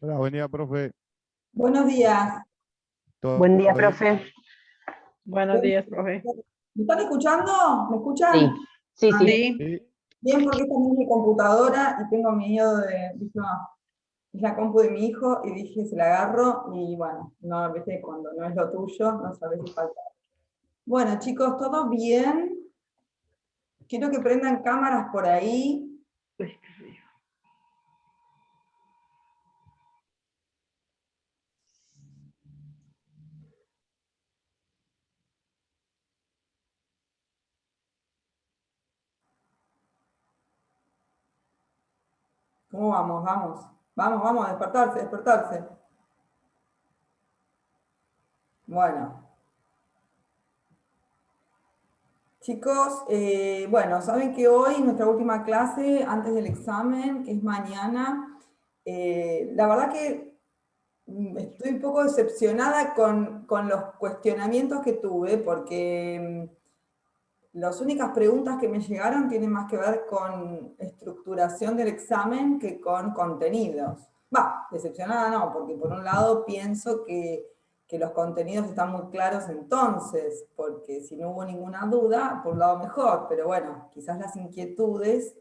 Hola, buen día, profe. Buenos días. ¿Todo Buen día, bien? profe. Buenos días, profe. ¿Me están escuchando? ¿Me escuchan? Sí, sí, Ah, sí. Sí, Sí, bien, porque esta no es mi computadora y tengo miedo dije, no, es la compu de mi hijo y dije, se la agarro y bueno, no, a veces cuando no es lo tuyo, no sabes si falta. Bueno, chicos, ¿todo bien? Quiero que prendan cámaras por ahí. ¿Cómo vamos? Vamos. Vamos, a despertarse, despertarse. Bueno. Chicos, bueno, saben que hoy nuestra última clase antes del examen, que es mañana, la verdad que estoy un poco decepcionada con los cuestionamientos que tuve, porque las únicas preguntas que me llegaron tienen más que ver con estructuración del examen que con contenidos. Va, decepcionada no, porque por un lado pienso que los contenidos están muy claros entonces, porque si no hubo ninguna duda, por un lado mejor, pero bueno, quizás las inquietudes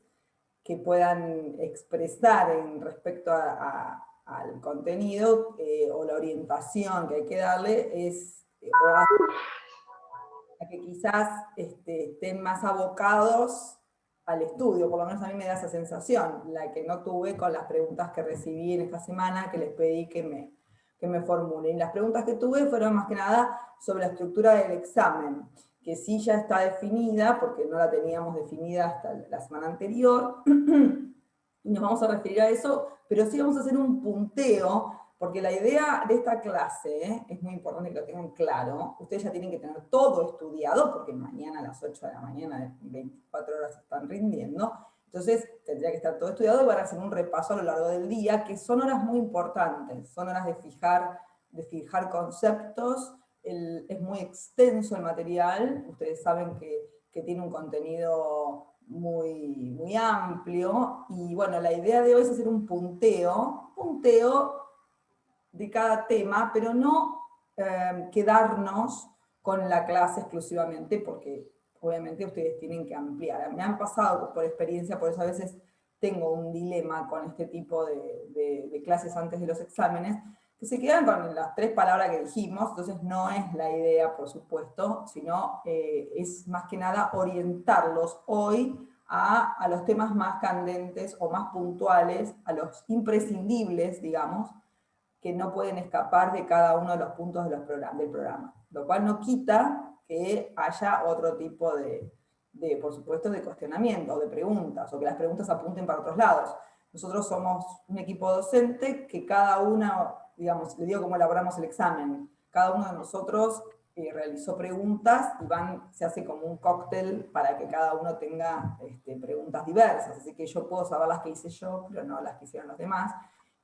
que puedan expresar en respecto al contenido o la orientación que hay que darle es a que quizás estén más abocados al estudio, por lo menos a mí me da esa sensación, la que no tuve con las preguntas que recibí en esta semana, que les pedí que me formulen. Las preguntas que tuve fueron más que nada sobre la estructura del examen, que sí ya está definida, porque no la teníamos definida hasta la semana anterior, y nos vamos a referir a eso, pero sí vamos a hacer un punteo, porque la idea de esta clase, es muy importante que lo tengan claro, ustedes ya tienen que tener todo estudiado, porque mañana a las 8 de la mañana, 24 horas están rindiendo, entonces tendría que estar todo estudiado y van a hacer un repaso a lo largo del día, que son horas muy importantes, son horas de fijar conceptos, es muy extenso el material, ustedes saben que tiene un contenido muy amplio, y bueno, la idea de hoy es hacer un punteo de cada tema, pero no quedarnos con la clase exclusivamente, porque obviamente ustedes tienen que ampliar. Me han pasado por experiencia, por eso a veces tengo un dilema con este tipo de clases antes de los exámenes, que se quedan con las 3 palabras que dijimos, entonces no es la idea, por supuesto, sino es más que nada orientarlos hoy a los temas más candentes o más puntuales, a los imprescindibles, digamos, que no pueden escapar de cada uno de los puntos del programa. Lo cual no quita que haya otro tipo por supuesto, de cuestionamiento, de preguntas, o que las preguntas apunten para otros lados. Nosotros somos un equipo docente que cada uno, digamos, le digo cómo elaboramos el examen, cada uno de nosotros realizó preguntas y se hace como un cóctel para que cada uno tenga preguntas diversas. Así que yo puedo saber las que hice yo, pero no las que hicieron los demás.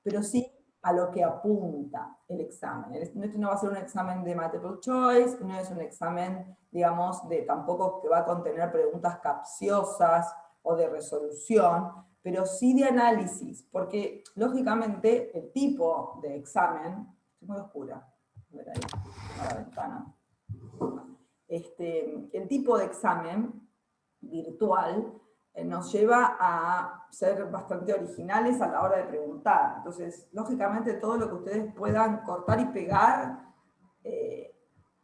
Pero sí a lo que apunta el examen. Este no va a ser un examen de multiple choice, no es un examen, digamos, tampoco que va a contener preguntas capciosas o de resolución, pero sí de análisis, porque lógicamente el tipo de examen, es muy oscura, a ver ahí, a la ventana, el tipo de examen virtual nos lleva a ser bastante originales a la hora de preguntar. Entonces, lógicamente, todo lo que ustedes puedan cortar y pegar,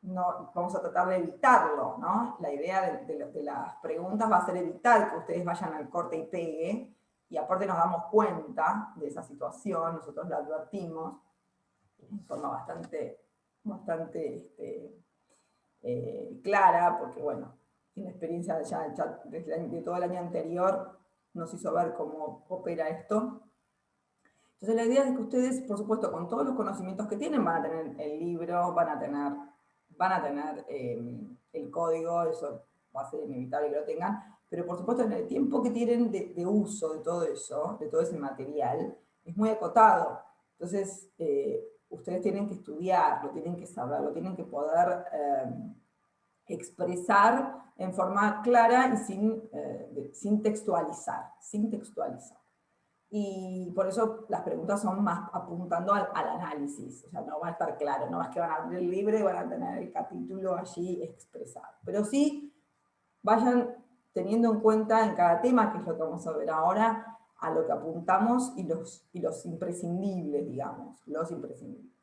no, vamos a tratar de evitarlo, ¿no? La idea de las preguntas va a ser evitar que ustedes vayan al corte y pegue, y aparte nos damos cuenta de esa situación, nosotros la advertimos de forma bastante clara, porque bueno, en la experiencia ya de todo el año anterior nos hizo ver cómo opera esto. Entonces la idea es que ustedes, por supuesto, con todos los conocimientos que tienen, van a tener el libro, van a tener el código, eso va a ser inevitable que lo tengan, pero por supuesto en el tiempo que tienen de uso de todo eso, de todo ese material, es muy acotado. Entonces, ustedes tienen que estudiar, lo tienen que saber, lo tienen que poder expresar en forma clara y sin textualizar. y por eso las preguntas son más apuntando al análisis, o sea, no va a estar claro, no es que van a abrir el libro y van a tener el capítulo allí expresado, pero sí vayan teniendo en cuenta en cada tema, que es lo que vamos a ver ahora, a lo que apuntamos y los imprescindibles, digamos, los imprescindibles.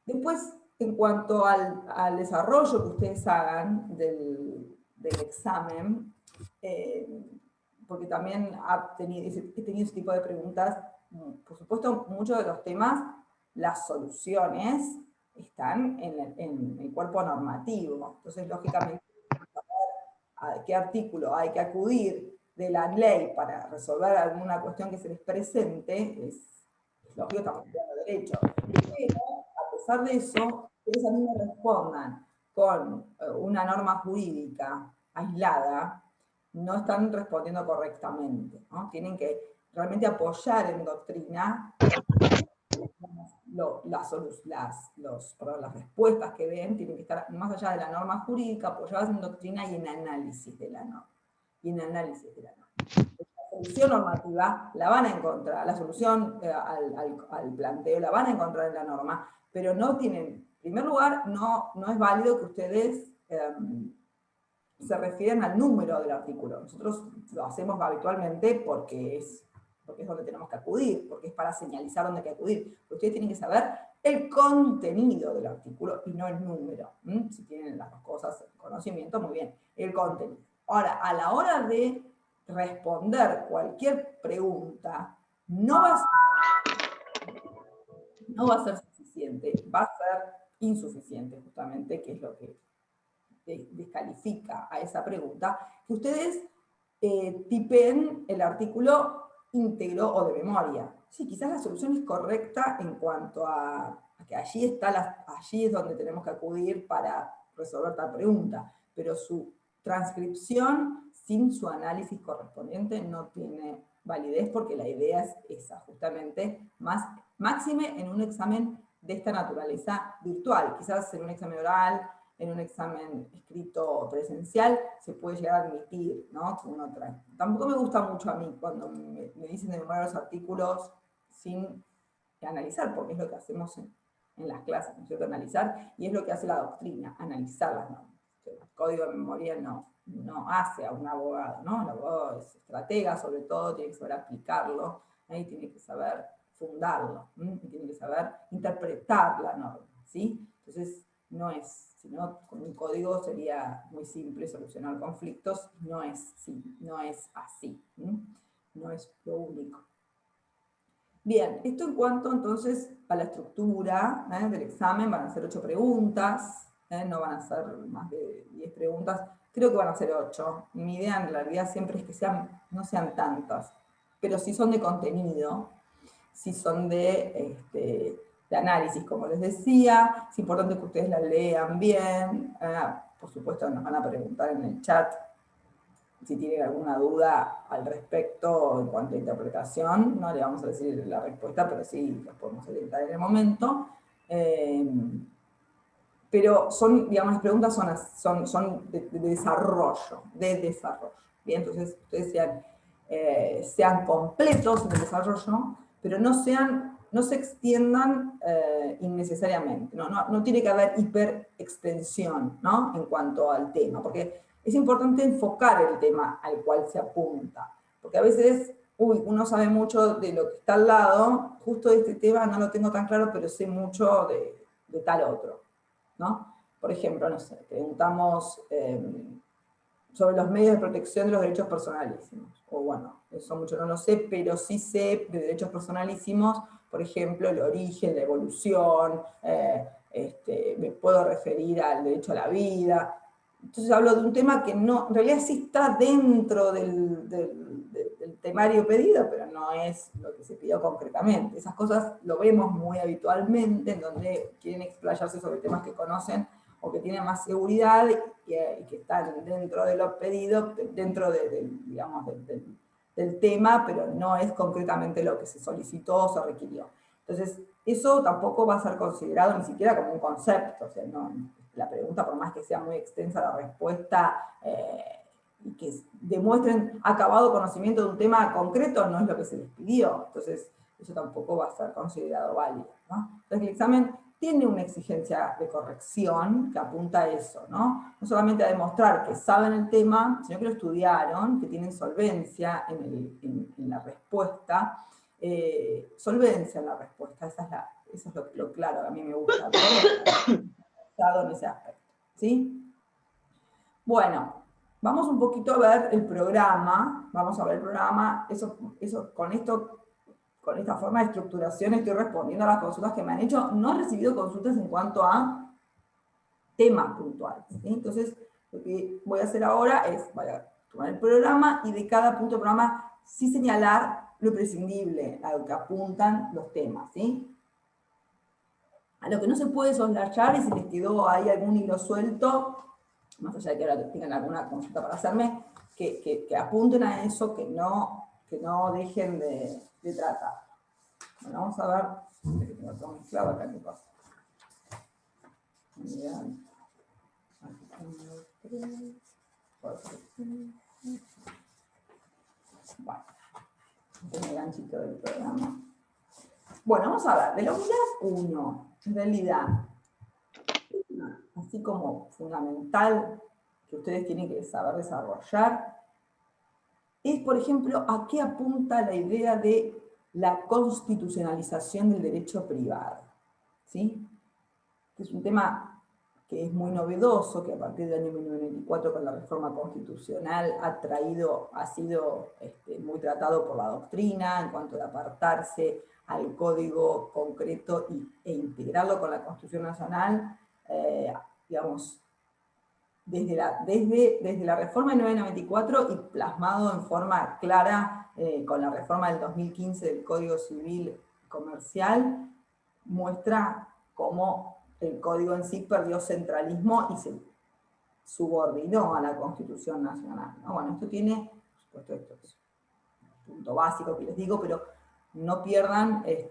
Después, en cuanto al desarrollo que ustedes hagan del examen, porque también he tenido ese tipo de preguntas, por supuesto, muchos de los temas, las soluciones están en el cuerpo normativo. Entonces, lógicamente, a qué artículo hay que acudir de la ley para resolver alguna cuestión que se les presente, es lógico que estamos estudiando derecho. Pero, a pesar de eso, ustedes a mí me respondan con una norma jurídica aislada, no están respondiendo correctamente, ¿no? Tienen que realmente apoyar en doctrina las respuestas que den, tienen que estar más allá de la norma jurídica, apoyadas en doctrina y en análisis de la norma. La solución normativa la van a encontrar, la solución al planteo la van a encontrar en la norma, pero no tienen, en primer lugar, no es válido que ustedes se refieran al número del artículo. Nosotros lo hacemos habitualmente porque es donde tenemos que acudir, porque es para señalizar dónde hay que acudir. Ustedes tienen que saber el contenido del artículo y no el número. Si tienen las dos cosas, el conocimiento, muy bien, el contenido. Ahora, a la hora de responder cualquier pregunta, no va a ser suficiente, va a ser insuficiente, justamente, que es lo que descalifica a esa pregunta, que ustedes tipen el artículo íntegro o de memoria. Sí, quizás la solución es correcta en cuanto a que allí es donde tenemos que acudir para resolver tal pregunta, pero su transcripción sin su análisis correspondiente no tiene validez, porque la idea es esa, justamente, máxime en un examen de esta naturaleza virtual. Quizás en un examen oral, en un examen escrito presencial, se puede llegar a admitir, ¿no? Que uno trae. Tampoco me gusta mucho a mí cuando me dicen de memoria los artículos sin analizar, porque es lo que hacemos en las clases, ¿no es cierto? Analizar, y es lo que hace la doctrina, analizar las normas. El código de memoria no hace a un abogado, ¿no? El abogado es estratega, sobre todo, tiene que saber aplicarlo, y tiene que saber fundarlo, y tiene que saber interpretar la norma, ¿sí? Entonces, no es, sino con un código sería muy simple solucionar conflictos, no es así, no es lo único. Bien, esto en cuanto entonces a la estructura del examen, van a ser 8 preguntas, no van a ser más de 10 preguntas, creo que van a ser 8. Mi idea en realidad siempre es que no sean tantas, pero si son de contenido, si son de análisis, como les decía, es importante que ustedes la lean bien, por supuesto nos van a preguntar en el chat si tienen alguna duda al respecto en cuanto a interpretación, no le vamos a decir la respuesta, pero sí los podemos orientar en el momento. Pero digamos, las preguntas son de desarrollo, Bien, entonces ustedes sean completos en el desarrollo, pero no se extiendan innecesariamente. No tiene que haber hiperextensión, ¿no? En cuanto al tema, porque es importante enfocar el tema al cual se apunta. Porque a veces, uno sabe mucho de lo que está al lado, justo de este tema no lo tengo tan claro, pero sé mucho de tal otro, ¿no? Por ejemplo, no sé, preguntamos sobre los medios de protección de los derechos personalísimos. O bueno, eso mucho no lo sé, pero sí sé de derechos personalísimos, por ejemplo, el origen, la evolución, me puedo referir al derecho a la vida. Entonces hablo de un tema que no, en realidad sí está dentro del temario pedido, pero no es lo que se pidió concretamente. Esas cosas lo vemos muy habitualmente, en donde quieren explayarse sobre temas que conocen o que tienen más seguridad y que están dentro de lo pedido, dentro digamos, del tema, pero no es concretamente lo que se solicitó o se requirió. Entonces, eso tampoco va a ser considerado ni siquiera como un concepto, o sea, la pregunta, por más que sea muy extensa la respuesta, y que demuestren acabado conocimiento de un tema concreto no es lo que se les pidió. Entonces, eso tampoco va a ser considerado válido, ¿no? Entonces, el examen tiene una exigencia de corrección que apunta a eso, ¿no? No solamente a demostrar que saben el tema, sino que lo estudiaron, que tienen solvencia en la respuesta. Solvencia en la respuesta, eso es lo claro que a mí me gusta. En ese aspecto, ¿sí? Bueno, vamos un poquito a ver el programa. Vamos a ver el programa. Con esta forma de estructuración estoy respondiendo a las consultas que me han hecho. No he recibido consultas en cuanto a temas puntuales, ¿sí? Entonces, lo que voy a hacer ahora es, voy a tomar el programa y de cada punto del programa sí señalar lo imprescindible, a lo que apuntan los temas, ¿sí? A lo que no se puede soslayar, y si les quedó ahí algún hilo suelto, más allá de que ahora tengan alguna consulta para hacerme, que apunten a eso, que no dejen de tratar. Bueno, vamos a ver, que tengo todo mezclado acá, ¿qué pasa? Bueno, este es el ganchito del programa. Bueno, vamos a ver, de la unidad 1, en realidad, así como fundamental que ustedes tienen que saber desarrollar, es, por ejemplo, a qué apunta la idea de la constitucionalización del derecho privado, ¿sí? Que es un tema que es muy novedoso, que a partir del año 1994 con la reforma constitucional ha sido muy tratado por la doctrina en cuanto a apartarse al código concreto e integrarlo con la Constitución Nacional, digamos, desde la reforma de 1994 y plasmado en forma clara con la reforma del 2015 del Código Civil Comercial, muestra cómo el código en sí perdió centralismo y se subordinó a la Constitución Nacional, ¿no? Bueno, esto tiene, por supuesto, esto es un punto básico que les digo, pero no pierdan ver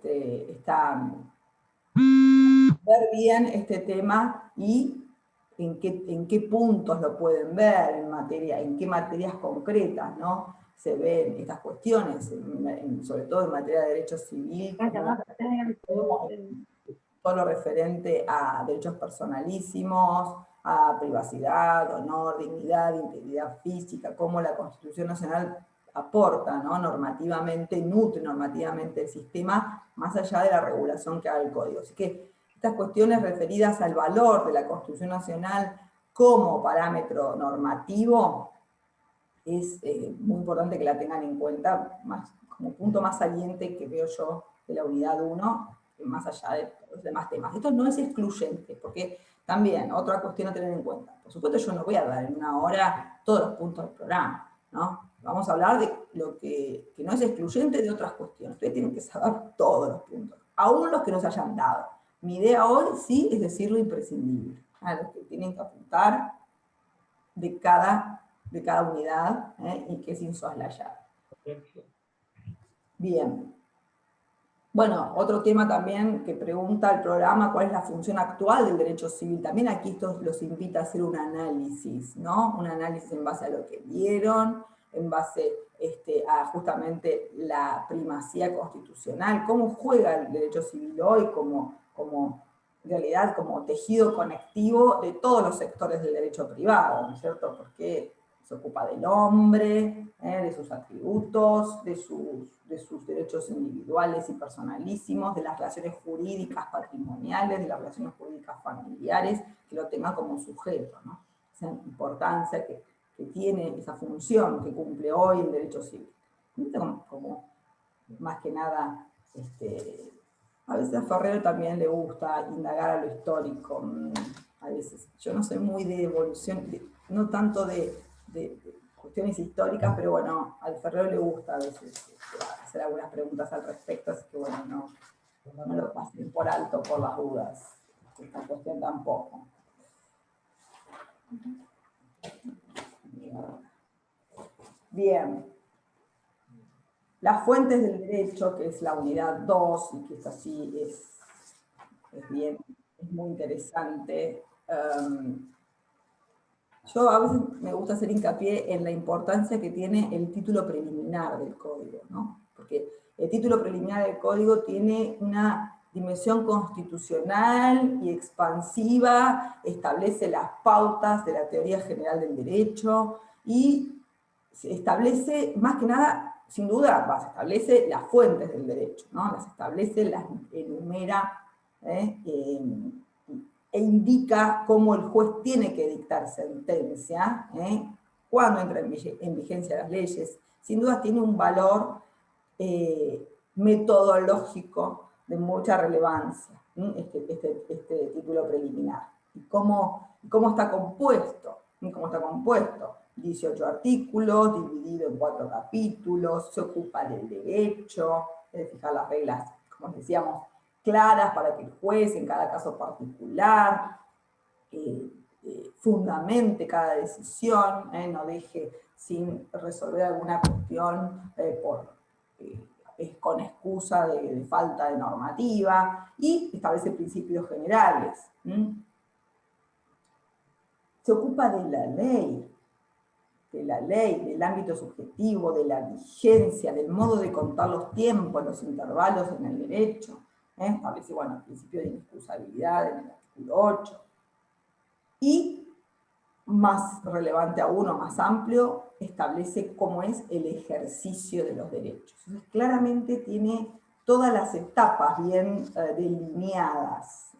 bien este tema y en qué puntos lo pueden ver en qué materias concretas, ¿no? Se ven estas cuestiones, sobre todo en materia de derecho civil, todo lo referente a derechos personalísimos, a privacidad, honor, dignidad, integridad física, cómo la Constitución Nacional aporta, ¿no? Normativamente, nutre normativamente el sistema, más allá de la regulación que haga el Código. Así que estas cuestiones referidas al valor de la Constitución Nacional como parámetro normativo es muy importante que la tengan en cuenta, como punto más saliente que veo yo de la unidad 1, más allá de los demás temas. Esto no es excluyente, porque también, otra cuestión a tener en cuenta. Por supuesto, yo no voy a dar en una hora todos los puntos del programa, ¿no? Vamos a hablar de lo que no es excluyente de otras cuestiones. Ustedes tienen que saber todos los puntos, aún los que nos hayan dado. Mi idea hoy sí es decir lo imprescindible, a los que tienen que apuntar de cada unidad, y que es insoslayable. Bien. Bueno, otro tema también que pregunta el programa, ¿cuál es la función actual del derecho civil? También aquí esto los invita a hacer un análisis, ¿no? Un análisis en base a lo que vieron, en base a justamente la primacía constitucional, cómo juega el derecho civil hoy como en realidad como tejido conectivo de todos los sectores del derecho privado, ¿no es cierto? Porque se ocupa del hombre, de sus atributos, de sus derechos individuales y personalísimos, de las relaciones jurídicas patrimoniales, de las relaciones jurídicas familiares, que lo tenga como sujeto, ¿no? Esa importancia que tiene, esa función que cumple hoy el derecho civil. Como más que nada, a veces a Ferrero también le gusta indagar a lo histórico, a veces. Yo no soy muy de evolución, no tanto de cuestiones históricas, pero bueno, al Ferrero le gusta a veces hacer algunas preguntas al respecto, así que bueno, no lo pasen por alto por las dudas, esta cuestión tampoco. Bien. Las fuentes del derecho, que es la unidad 2, y que es así, es muy interesante. Yo a veces me gusta hacer hincapié en la importancia que tiene el título preliminar del código, ¿no? Porque el título preliminar del código tiene una dimensión constitucional y expansiva, establece las pautas de la teoría general del derecho y establece, más que nada, sin duda, establece las fuentes del derecho, ¿no? Las establece, las enumera, e indica cómo el juez tiene que dictar sentencia, cuándo entran en vigencia las leyes. Sin duda tiene un valor metodológico de mucha relevancia, este título preliminar. ¿Y cómo está compuesto? 18 artículos, dividido en 4 capítulos, se ocupa del derecho, de fijar las reglas, como decíamos, claras para que el juez en cada caso particular fundamente cada decisión, no deje sin resolver alguna cuestión con excusa de falta de normativa, y establece principios generales. Se ocupa de la ley, del ámbito subjetivo, de la vigencia, del modo de contar los tiempos, los intervalos en el derecho. Establece, bueno, el principio de inexcusabilidad en el artículo 8. Y, más relevante aún o más amplio, establece cómo es el ejercicio de los derechos. Entonces, claramente tiene todas las etapas bien delineadas,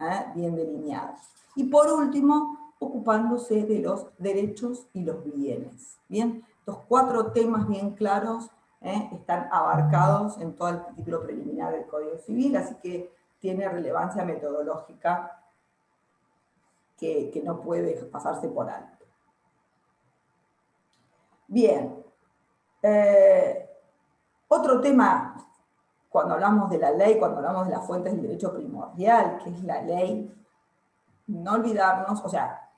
Y por último, ocupándose de los derechos y los bienes. Bien, estos 4 temas bien claros están abarcados en todo el título preliminar del Código Civil, así que tiene relevancia metodológica que no puede pasarse por alto. Bien, otro tema, cuando hablamos de la ley, cuando hablamos de las fuentes del derecho primordial, que es la ley, no olvidarnos, o sea,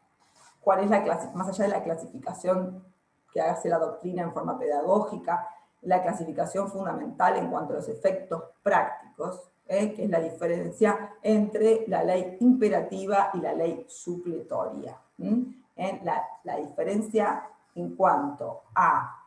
cuál es más allá de la clasificación que hace la doctrina en forma pedagógica, la clasificación fundamental en cuanto a los efectos prácticos, que es la diferencia entre la ley imperativa y la ley supletoria. La diferencia en cuanto a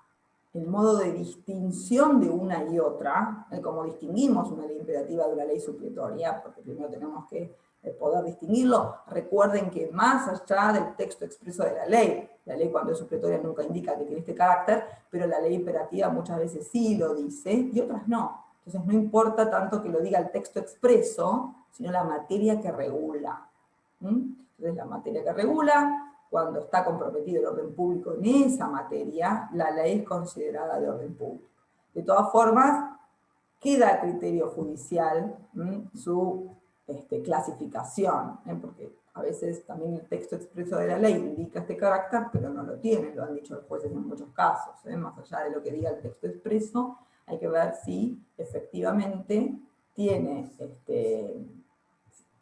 el modo de distinción de una y otra, cómo distinguimos una ley imperativa de una ley supletoria, porque primero tenemos que poder distinguirlo. Recuerden que más allá del texto expreso de la ley cuando es supletoria nunca indica que tiene este carácter, pero la ley imperativa muchas veces sí lo dice, y otras no. Entonces no importa tanto que lo diga el texto expreso, sino la materia que regula. Entonces la materia que regula, cuando está comprometido el orden público en esa materia, la ley es considerada de orden público. De todas formas, queda a criterio judicial su clasificación, porque a veces también el texto expreso de la ley indica este carácter, pero no lo tiene, lo han dicho los jueces en muchos casos. Más allá de lo que diga el texto expreso, hay que ver si efectivamente tiene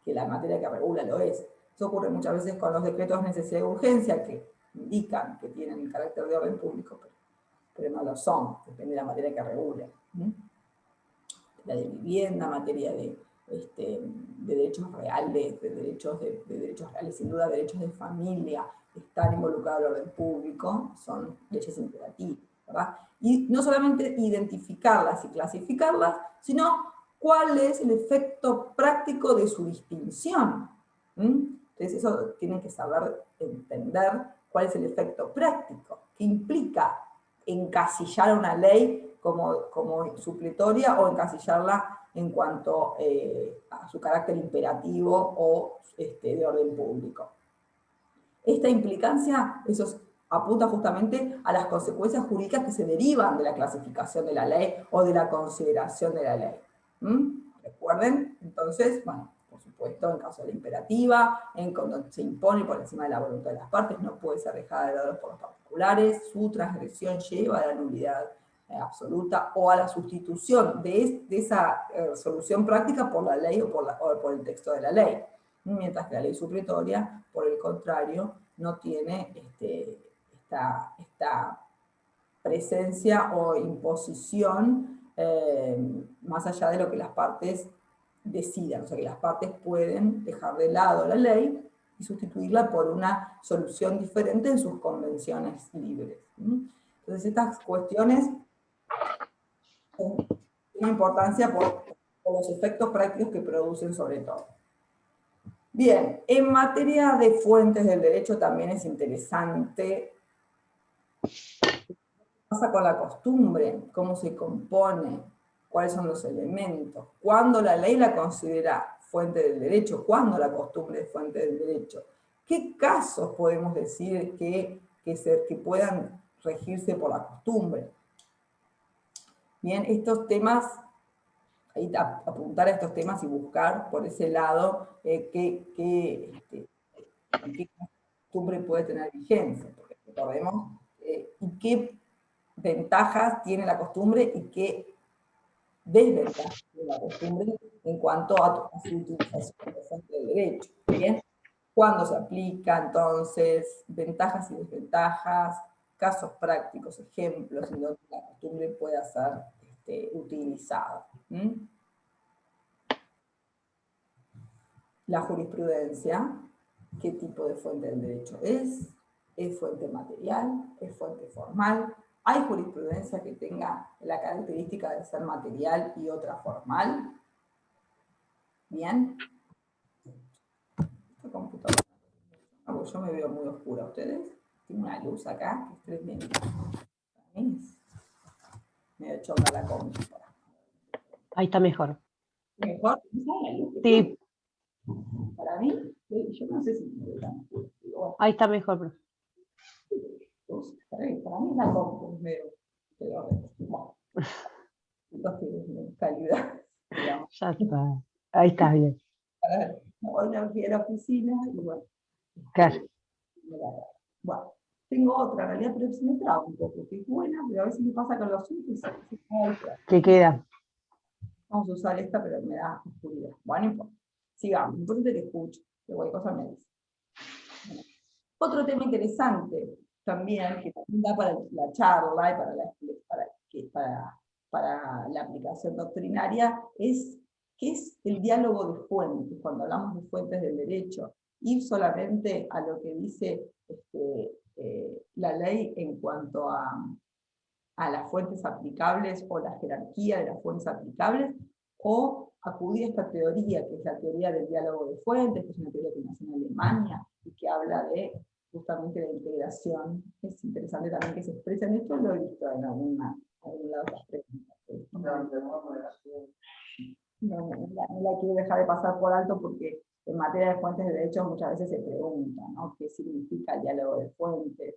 que la materia que regula lo es. Eso ocurre muchas veces con los decretos de necesidad y urgencia, que indican que tienen el carácter de orden público, pero no lo son, depende de la materia que regule. La de vivienda, materia de derechos reales, de derechos reales, sin duda derechos de familia, están involucrados en el orden público, son leyes imperativas, ¿verdad? Y no solamente identificarlas y clasificarlas, sino cuál es el efecto práctico de su distinción. Entonces eso tienen que saber entender cuál es el efecto práctico, que implica encasillar una ley como supletoria o encasillarla en cuanto a su carácter imperativo o de orden público. Esta implicancia, eso apunta justamente a las consecuencias jurídicas que se derivan de la clasificación de la ley o de la consideración de la ley. ¿Recuerden? Entonces, bueno, por supuesto, en caso de la imperativa, cuando se impone por encima de la voluntad de las partes, no puede ser dejada de lado por los particulares, su transgresión lleva a la nulidad absoluta o a la sustitución de esa solución práctica por la ley o por el texto de la ley. Mientras que la ley supletoria, por el contrario, no tiene esta presencia o imposición más allá de lo que las partes decidan. O sea, que las partes pueden dejar de lado la ley y sustituirla por una solución diferente en sus convenciones libres. Entonces estas cuestiones son de una importancia por los efectos prácticos que producen sobre todo. Bien, en materia de fuentes del derecho también es interesante qué pasa con la costumbre, cómo se compone, cuáles son los elementos, cuándo la ley la considera fuente del derecho, cuándo la costumbre es fuente del derecho, qué casos podemos decir que puedan regirse por la costumbre. Bien, estos temas, ahí apuntar a estos temas y buscar por ese lado qué costumbre puede tener vigencia, porque recordemos, y qué ventajas tiene la costumbre y qué desventajas tiene la costumbre en cuanto a su utilización de fuente de derecho. ¿Bien? ¿Cuándo se aplica entonces? Ventajas y desventajas, casos prácticos, ejemplos en donde la costumbre pueda ser utilizada. La jurisprudencia, ¿qué tipo de fuente del derecho es? ¿Es fuente material? ¿Es fuente formal? ¿Hay jurisprudencia que tenga la característica de ser material y otra formal? ¿Bien? Esta computadora, yo me veo muy oscura. ¿Ustedes? Tiene una luz acá que es tremenda. Para mí es medio chonga la computadora. Ahí está mejor. ¿Mejor? ¿No? Sí. Para mí, yo no sé si me veo tan oscura. Ahí está mejor, profe. Para mí la compu es medio, pero bueno, tienen calidad, digamos. Ya está. Ahí está bien. Hoy no fui a la oficina y bueno. Claro. Bueno, tengo otra en realidad, pero se me traba un poco, que es buena, pero a veces me pasa con los otros. ¿Qué queda? Vamos a usar esta, pero me da oscuridad. Bueno, no importa. Sigamos, importante que escuche, que cualquier cosa me dice. Bueno. Otro tema interesante también, que también da para la charla y para la aplicación doctrinaria, es qué es el diálogo de fuentes, cuando hablamos de fuentes del derecho, ir solamente a lo que dice la ley en cuanto a las fuentes aplicables o la jerarquía de las fuentes aplicables, o acudir a esta teoría, que es la teoría del diálogo de fuentes, que es una teoría que nació en Alemania, y que habla de justamente la integración. Es interesante también que se expresa en esto, lo he visto en algún lado de las preguntas. No la quiero dejar de pasar por alto porque en materia de fuentes de derecho muchas veces se pregunta, ¿no? ¿Qué significa el diálogo de fuentes?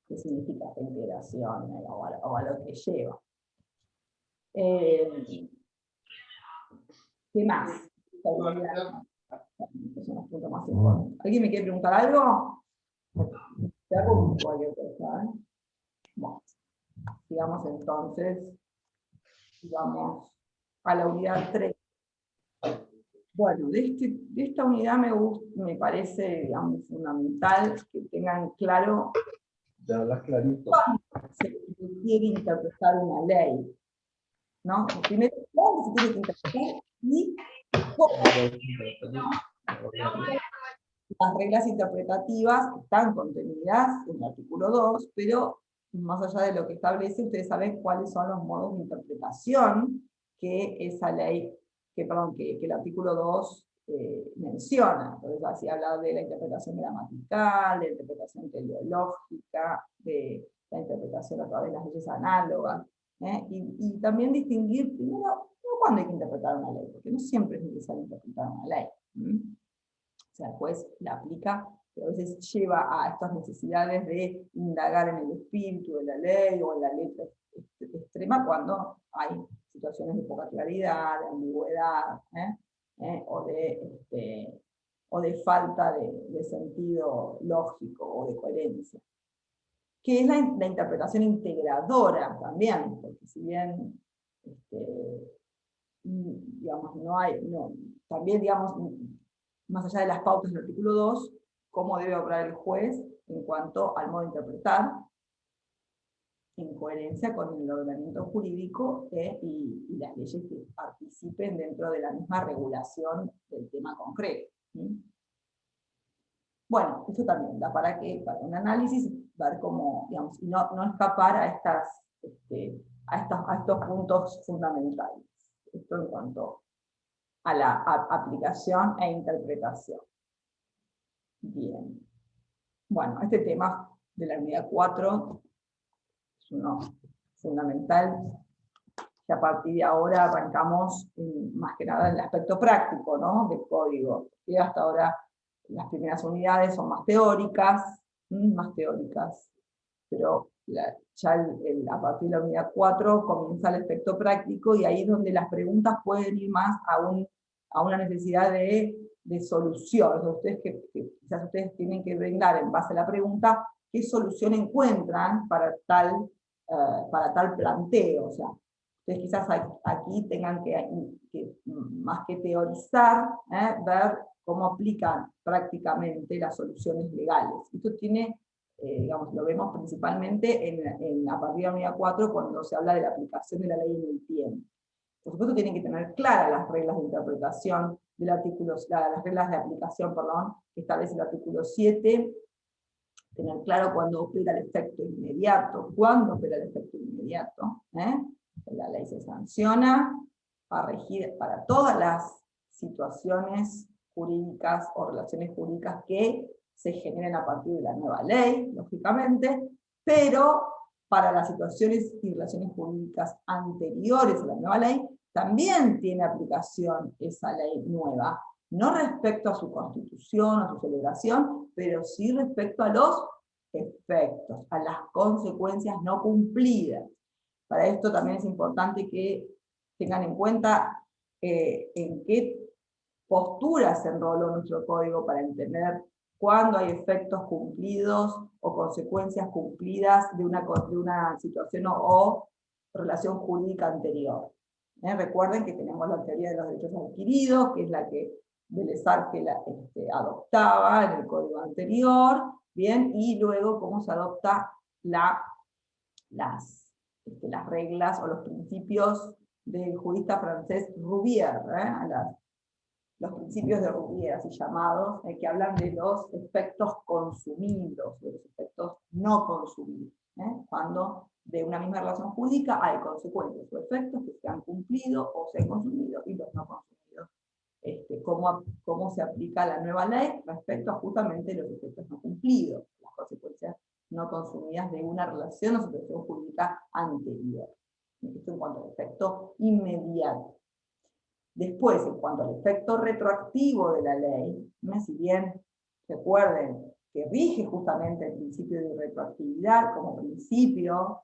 ¿Qué significa esta integración o a lo que lleva? ¿Qué más? Es un punto más importante. ¿Alguien me quiere preguntar algo? Te hago cualquier cosa, ¿eh? Bueno, sigamos entonces. Vamos a la unidad 3. Bueno, de esta unidad me parece, digamos, fundamental que tengan claro Ya hablas clarito. se quiere interpretar una ley, ¿no? Primero, ¿cómo se tiene que interpretar? Y cómo. Las reglas interpretativas están contenidas en el artículo 2, pero más allá de lo que establece, ustedes saben cuáles son los modos de interpretación que esa ley, que el artículo 2 menciona. Entonces, así habla de la interpretación gramatical, de la interpretación teleológica, de la interpretación a través de las leyes análogas, y también distinguir primero, no cuándo hay que interpretar una ley, porque no siempre es necesario interpretar una ley. O sea, el juez la aplica, pero a veces lleva a estas necesidades de indagar en el espíritu de la ley o en la letra extrema cuando hay situaciones de poca claridad, de ambigüedad, o de falta de sentido lógico o de coherencia. Que es la interpretación integradora también, porque si bien digamos, también, digamos, más allá de las pautas del artículo 2, cómo debe obrar el juez en cuanto al modo de interpretar, en coherencia con el ordenamiento jurídico y las leyes que participen dentro de la misma regulación del tema concreto. Bueno, eso también da para un análisis, ver cómo, digamos, y no escapar a estos puntos fundamentales. Esto en cuanto a la aplicación e interpretación. Bien. Bueno, este tema de la unidad 4 es uno fundamental, y a partir de ahora arrancamos más que nada en el aspecto práctico, ¿no?, del código, que hasta ahora las primeras unidades son más teóricas, pero a partir de la unidad 4 comienza el aspecto práctico, y ahí es donde las preguntas pueden ir más a una necesidad de solución. O sea, quizás ustedes tienen que brindar en base a la pregunta qué solución encuentran para tal planteo. O sea, ustedes quizás aquí tengan que más que teorizar, ver cómo aplican prácticamente las soluciones legales. Esto tiene, digamos, lo vemos principalmente a partir de la unidad 4 cuando se habla de la aplicación de la ley en el tiempo. Por supuesto tienen que tener claras las reglas de interpretación del artículo, las reglas de aplicación, perdón, que establece el artículo 7, tener claro cuándo opera el efecto inmediato, La ley se sanciona para regir para todas las situaciones jurídicas o relaciones jurídicas que se generen a partir de la nueva ley, lógicamente, pero para las situaciones y relaciones jurídicas anteriores a la nueva ley, también tiene aplicación esa ley nueva, no respecto a su constitución, a su celebración, pero sí respecto a los efectos, a las consecuencias no cumplidas. Para esto también es importante que tengan en cuenta en qué postura se enroló nuestro código para entender cuándo hay efectos cumplidos o consecuencias cumplidas de una situación o relación jurídica anterior. Recuerden que tenemos la teoría de los derechos adquiridos, que es la que Vélez Arfiel adoptaba en el código anterior, bien, y luego cómo se adopta las reglas o los principios del jurista francés Rouvier, los principios de Rouvier, así llamados, que hablan de los efectos consumidos, de los efectos no consumidos, cuando de una misma relación jurídica hay consecuencias o efectos que se han cumplido o se han consumido y los no consumidos. Cómo se aplica la nueva ley respecto a justamente los efectos no cumplidos, las consecuencias no consumidas de una relación o situación jurídica anterior. Esto en cuanto al efecto inmediato. Después, en cuanto al efecto retroactivo de la ley, si bien recuerden que rige justamente el principio de retroactividad como principio,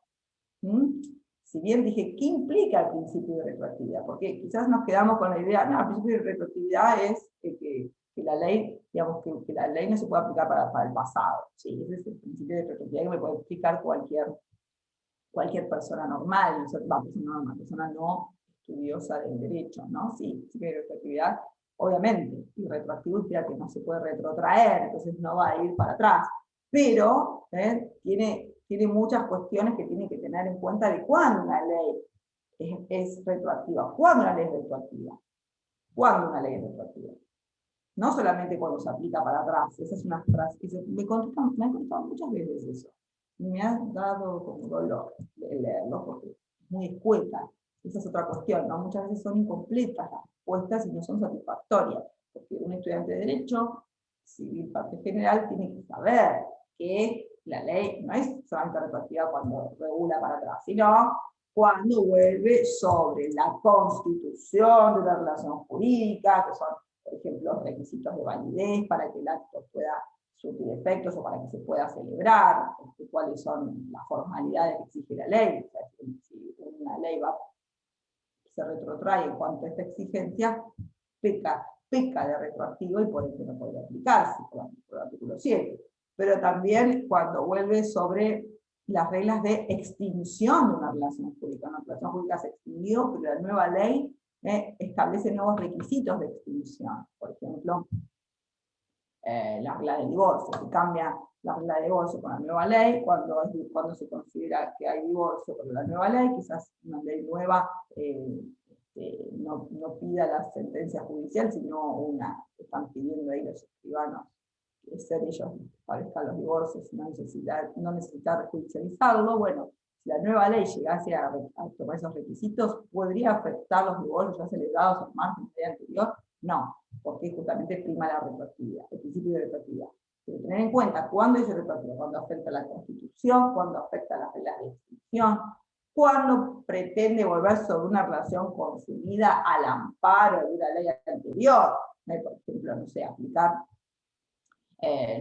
si bien dije, ¿qué implica el principio de retroactividad? Porque quizás nos quedamos con la idea, no, el principio de retroactividad es que la ley, digamos, que la ley no se puede aplicar para el pasado. ¿Sí? Ese es el principio de retroactividad que me puede explicar cualquier persona normal, persona no estudiosa del derecho, ¿no? Sí, sí que hay retroactividad, obviamente, y retroactivo implica que no se puede retrotraer, entonces no va a ir para atrás, pero tiene muchas cuestiones que tiene que tener en cuenta de cuándo una ley es retroactiva, cuándo una ley es retroactiva, cuándo una ley es retroactiva. No solamente cuando se aplica para atrás, esa es una frase, me han contado muchas veces eso, me ha dado como dolor leerlo, porque es muy escueta. Esa es otra cuestión, ¿no? Muchas veces son incompletas las respuestas y no son satisfactorias, porque un estudiante de Derecho Civil parte general tiene que saber que la ley no es solamente retroactiva cuando regula para atrás, sino cuando vuelve sobre la constitución de una relación jurídica, que son, por ejemplo, los requisitos de validez para que el acto pueda surtir efectos o para que se pueda celebrar, cuáles son las formalidades que exige la ley. O sea, si una ley se retrotrae en cuanto a esta exigencia, peca de retroactivo y por ende no podría aplicarse por el artículo 7. Pero también cuando vuelve sobre las reglas de extinción de una relación jurídica. Una relación jurídica se extinguió, pero la nueva ley establece nuevos requisitos de extinción. Por ejemplo, la regla del divorcio. Se cambia la regla de divorcio con la nueva ley, cuando se considera que hay divorcio con la nueva ley, quizás una ley nueva no pida la sentencia judicial, sino están pidiendo ahí los escribanos ser ellos parezcan los divorcios y no necesitar judicializarlo. Bueno, si la nueva ley llegase a tomar esos requisitos, ¿podría afectar los divorcios ya celebrados al margen de la ley anterior? No, porque justamente prima la retroactividad, el principio de retroactividad. Pero tener en cuenta cuándo dice retroactividad, cuando afecta a la Constitución, cuando afecta a las reglas de extinción, cuando pretende volver sobre una relación consumida al amparo de una ley anterior, por ejemplo, no sé, aplicar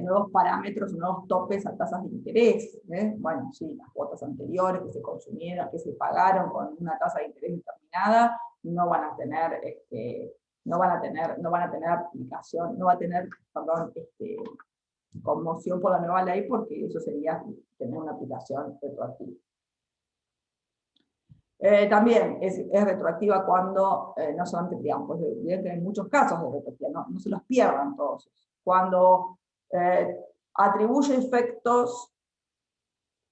nuevos parámetros, nuevos topes a tasas de interés. Bueno, sí, las cuotas anteriores que se consumieron, que se pagaron con una tasa de interés determinada, no van a tener, no van a tener aplicación, no va a tener, perdón, conmoción por la nueva ley, porque eso sería tener una aplicación retroactiva. También es retroactiva cuando, no solamente, digamos, pues evidentemente hay muchos casos de retroactividad, no se los pierdan todos. Cuando atribuye efectos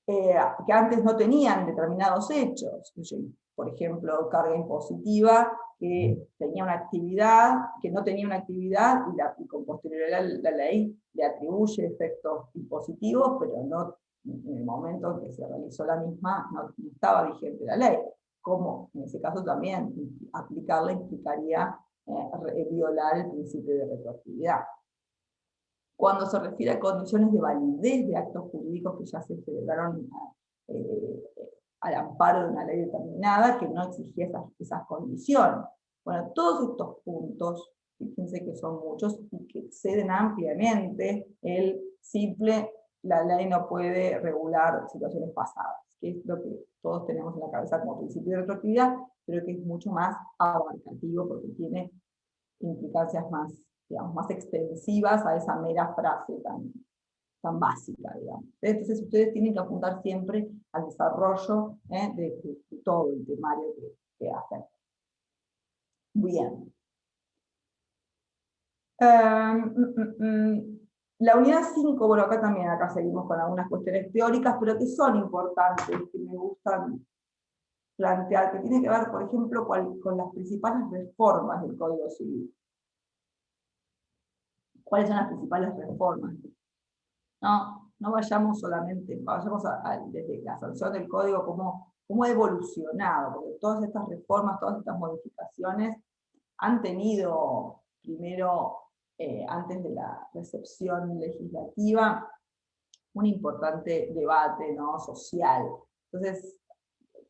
que antes no tenían determinados hechos. Por ejemplo, carga impositiva que tenía una actividad, que no tenía una actividad, y con posterioridad la ley le atribuye efectos impositivos, pero no en el momento en que se realizó la misma no estaba vigente la ley. Como en ese caso también aplicarla implicaría violar el principio de retroactividad. Cuando se refiere a condiciones de validez de actos jurídicos que ya se celebraron al amparo de una ley determinada que no exigía esas condiciones. Bueno, todos estos puntos, fíjense que son muchos y que exceden ampliamente el simple, la ley no puede regular situaciones pasadas, que es lo que todos tenemos en la cabeza como principio de retroactividad, pero que es mucho más abarcativo porque tiene implicancias más, digamos, más extensivas a esa mera frase tan básica, digamos. Entonces ustedes tienen que apuntar siempre al desarrollo de todo el temario que hacen. Bien. La unidad 5, bueno, acá seguimos con algunas cuestiones teóricas, pero que son importantes, que me gustan plantear, que tiene que ver, por ejemplo, con las principales reformas del Código Civil. ¿Cuáles son las principales reformas? No vayamos solamente, vayamos desde la sanción del código, cómo ha evolucionado, porque todas estas reformas, todas estas modificaciones han tenido, primero, antes de la recepción legislativa, un importante debate, ¿no?, social. Entonces,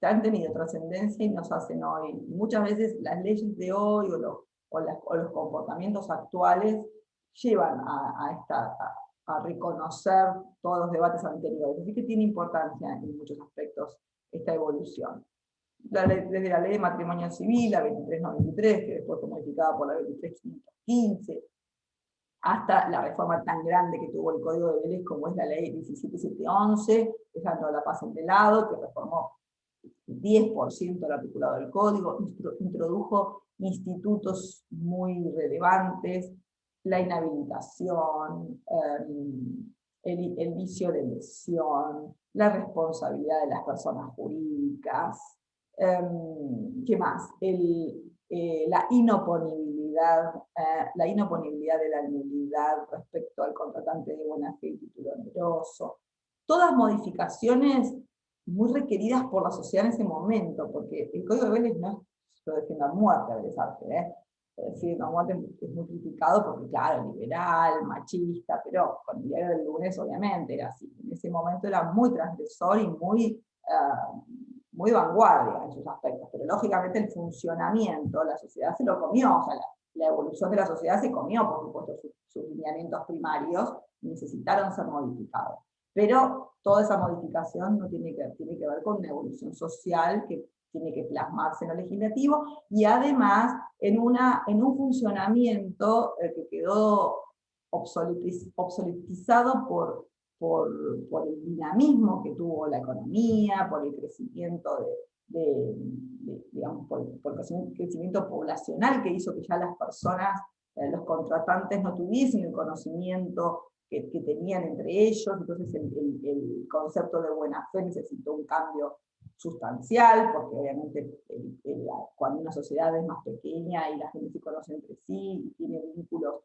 han tenido trascendencia y nos hacen hoy. Muchas veces las leyes de hoy o los comportamientos actuales llevan a reconocer todos los debates anteriores. Así que tiene importancia en muchos aspectos esta evolución. Desde la ley de matrimonio civil, la 2393, que después fue modificada por la 23515, hasta la reforma tan grande que tuvo el Código de Vélez como es la ley 17711, dejando la paz en de lado, que reformó 10% del articulado del código, introdujo institutos muy relevantes, la inhabilitación, el vicio de lesión, la responsabilidad de las personas jurídicas, ¿qué más? La inoponibilidad de la nulidad respecto al contratante de buena fe y título oneroso. Todas modificaciones muy requeridas por la sociedad en ese momento, porque el Código de Vélez no es lo defiende a muerte a Vélez Arfiel, decir, a muerte es muy criticado porque, claro, liberal, machista, pero con el diario del lunes obviamente era así. En ese momento era muy transgresor y muy vanguardia en sus aspectos, pero lógicamente el funcionamiento, la sociedad se lo comió, o sea, la evolución de la sociedad se comió, por supuesto, sus lineamientos primarios necesitaron ser modificados. Pero toda esa modificación no tiene que ver con una evolución social que tiene que plasmarse en lo legislativo, y además en un funcionamiento que quedó obsoletizado por el dinamismo que tuvo la economía, por el crecimiento digamos, por el crecimiento poblacional que hizo que ya las personas, los contratantes no tuviesen el conocimiento que tenían entre ellos. Entonces el concepto de buena fe necesitó un cambio sustancial, porque obviamente cuando una sociedad es más pequeña y la gente se conoce entre sí y tiene vínculos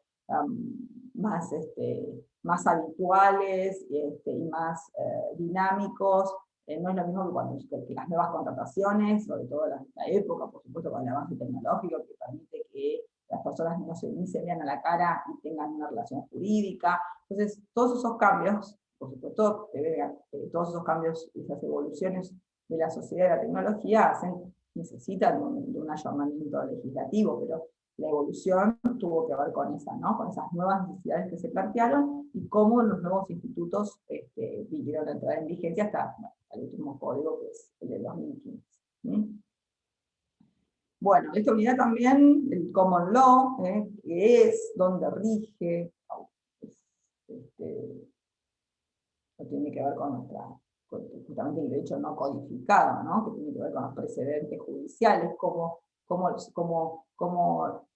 más habituales y más dinámicos. No es lo mismo que las nuevas contrataciones, sobre todo la época, por supuesto, con el avance tecnológico que permite que las personas ni se vean a la cara y tengan una relación jurídica. Entonces, todos esos cambios, por supuesto, todos esos cambios, esas evoluciones de la sociedad y la tecnología necesitan de un ayornamiento legislativo, pero la evolución tuvo que ver con ¿no? Con esas nuevas necesidades que se plantearon y cómo los nuevos institutos vinieron a entrar en vigencia hasta el último código, que es el de 2015. Bueno, esta unidad también, el Common Law, que es donde rige, no tiene que ver con justamente el derecho no codificado, ¿no? Que tiene que ver con los precedentes judiciales, cómo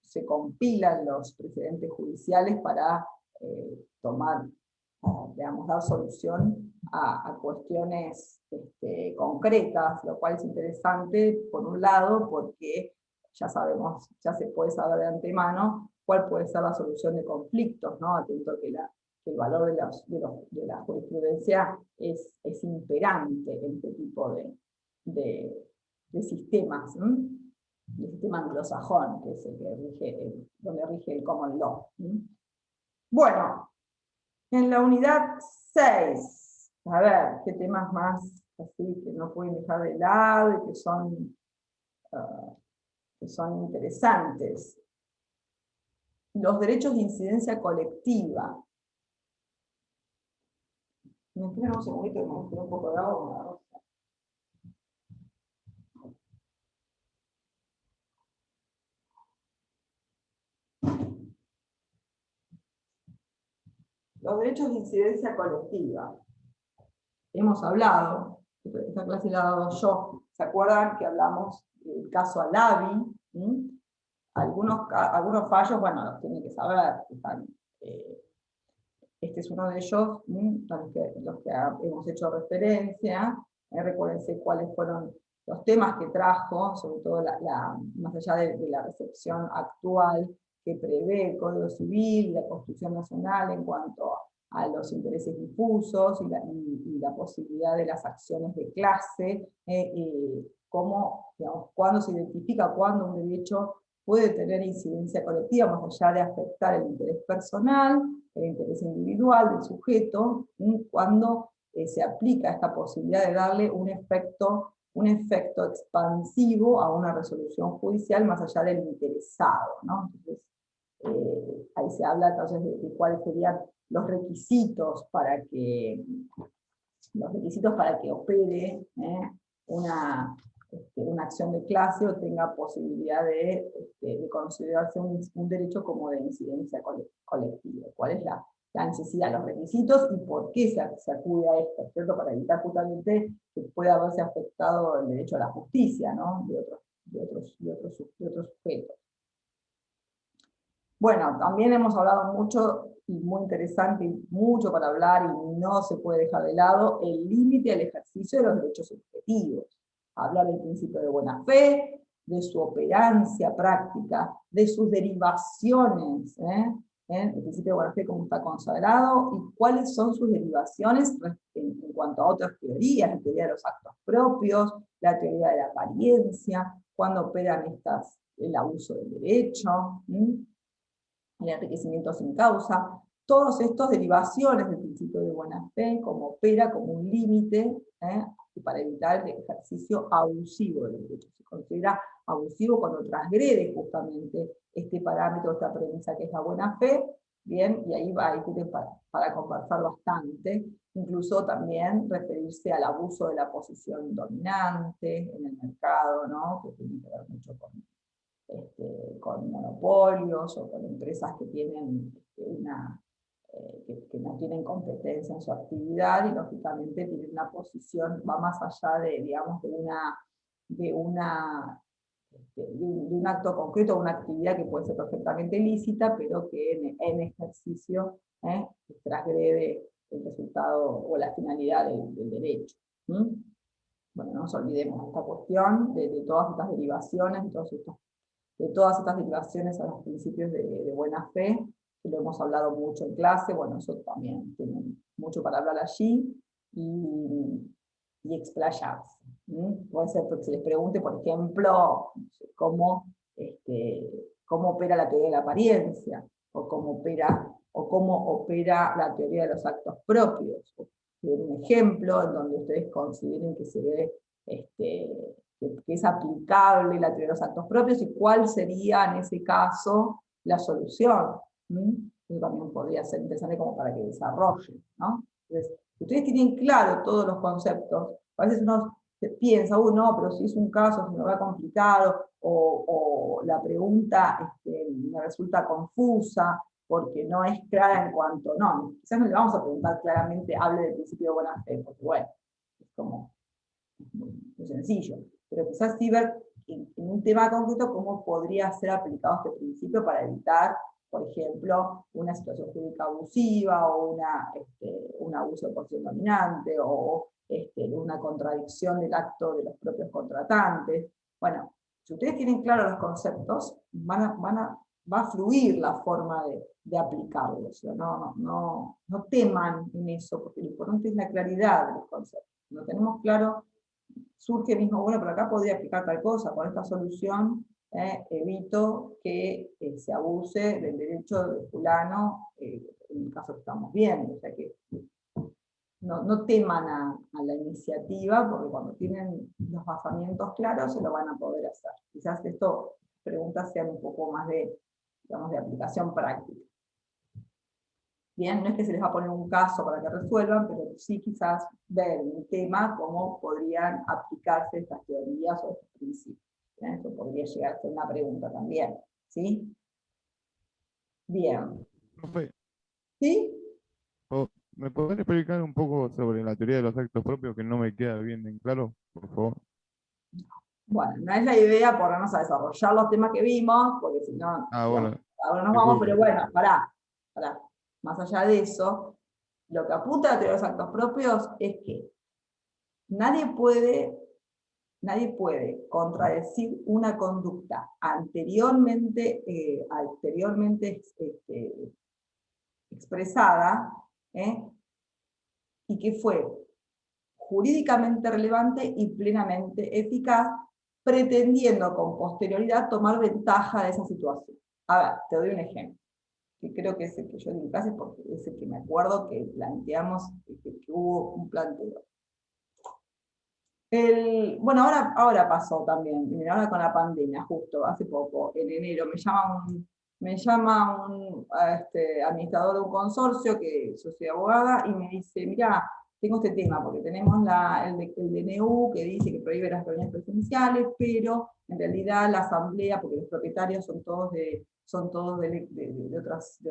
se compilan los precedentes judiciales para dar solución a cuestiones concretas, lo cual es interesante, por un lado, porque ya se puede saber de antemano cuál puede ser la solución de conflictos, ¿no? Atento que el valor de la jurisprudencia es imperante en este tipo de sistemas, el sistema anglosajón, que es el que donde rige el Common Law. Bueno, en la unidad 6, a ver, qué temas más así que no pueden dejar de lado y que son interesantes. Los derechos de incidencia colectiva. Me esperan un segundito que me voy a un poco de agua. Los derechos de incidencia colectiva. Hemos hablado, esta clase la he dado yo, ¿se acuerdan que hablamos del caso Alavi? Algunos fallos, bueno, los tienen que saber. Este es uno de ellos, los que hemos hecho referencia. Recuérdense cuáles fueron los temas que trajo, sobre todo más allá de la recepción actual que prevé el Código Civil y la Constitución Nacional en cuanto a los intereses difusos y la posibilidad de las acciones de clase, cuándo se identifica cuándo un derecho puede tener incidencia colectiva, más allá de afectar el interés personal, el interés individual del sujeto, cuando se aplica esta posibilidad de darle un efecto expansivo a una resolución judicial más allá del interesado, ¿no? Entonces, ahí se habla entonces de cuáles serían los requisitos para que opere una acción de clase o tenga posibilidad de considerarse un derecho como de incidencia colectiva. ¿Cuál es la necesidad, los requisitos y por qué se acude a esto, ¿cierto? Para evitar justamente que pueda haberse afectado el derecho a la justicia, ¿no? de otros sujetos. Bueno, también hemos hablado mucho, y muy interesante, y mucho para hablar, y no se puede dejar de lado, el límite al ejercicio de los derechos subjetivos. Hablar del principio de buena fe, de su operancia práctica, de sus derivaciones, el principio de buena fe como está consagrado, y cuáles son sus derivaciones en cuanto a otras teorías, la teoría de los actos propios, la teoría de la apariencia, cuándo operan el abuso del derecho, el enriquecimiento sin causa, todos estos derivaciones del principio de buena fe, como opera como un límite, y para evitar el ejercicio abusivo del derecho. Se considera abusivo cuando transgrede justamente este parámetro, esta premisa que es la buena fe, bien, y ahí tienen para conversar bastante, incluso también referirse al abuso de la posición dominante en el mercado, ¿no? Que tiene que ver mucho con monopolios o con empresas que tienen que no tienen competencia en su actividad y lógicamente tienen una posición, va más allá de un acto concreto, una actividad que puede ser perfectamente lícita, pero que en ejercicio transgrede el resultado o la finalidad del derecho. Bueno, no nos olvidemos de esta cuestión, de todas estas derivaciones, de todas estas derivaciones a los principios de buena fe, que lo hemos hablado mucho en clase, bueno, eso también tiene mucho para hablar allí, y explayarse. Puede ser que se les pregunte, por ejemplo, cómo opera la teoría de la apariencia, o cómo opera la teoría de los actos propios. Un ejemplo en donde ustedes consideren que se ve que es aplicable la teoría de los actos propios, y cuál sería en ese caso la solución. Eso también podría ser interesante como para que desarrollen, ¿no? Entonces, ustedes tienen claro todos los conceptos. A veces uno piensa, no, pero si es un caso, se me va complicado, o la pregunta me resulta confusa, porque no es clara en cuanto, no, quizás no le vamos a preguntar claramente, hable del principio de buena fe, porque bueno, es como muy sencillo, pero quizás sí ver en un tema concreto cómo podría ser aplicado este principio para evitar, por ejemplo, una situación jurídica abusiva, o un abuso de posición dominante, o una contradicción del acto de los propios contratantes. Bueno, si ustedes tienen claros los conceptos, va a fluir la forma de aplicarlos. O sea, no teman en eso, porque lo importante es la claridad de los conceptos. No tenemos claro, surge mismo, bueno, pero acá podría aplicar tal cosa, con esta solución evito que se abuse del derecho de fulano, en el caso que estamos viendo. O sea que no teman a la iniciativa, porque cuando tienen los basamientos claros se lo van a poder hacer. Quizás preguntas sean un poco más de aplicación práctica. Bien, no es que se les va a poner un caso para que resuelvan, pero sí quizás ver un tema cómo podrían aplicarse estas teorías o estos principios. Bien, eso podría llegar a ser una pregunta también, ¿sí? Bien. Profe, ¿Sí? ¿me podés explicar un poco sobre la teoría de los actos propios que no me queda bien en claro, por favor? Bueno, no es la idea ponernos a desarrollar los temas que vimos, porque si no, Bueno, ahora nos vamos, pero disculpe. bueno, pará. Más allá de eso, lo que apunta a la teoría de los actos propios es que nadie puede contradecir una conducta anteriormente expresada, y que fue jurídicamente relevante y plenamente eficaz, pretendiendo con posterioridad tomar ventaja de esa situación. A ver, te doy un ejemplo, que creo que es el que yo di en clase, porque es el que me acuerdo que planteamos, que hubo un planteo. Bueno, ahora pasó también, ahora con la pandemia, justo hace poco, en enero, me llama un administrador de un consorcio, que yo soy abogada, y me dice, mira, tengo este tema, porque tenemos el DNU que dice que prohíbe las reuniones presenciales, pero en realidad la asamblea, porque los propietarios son todos de otras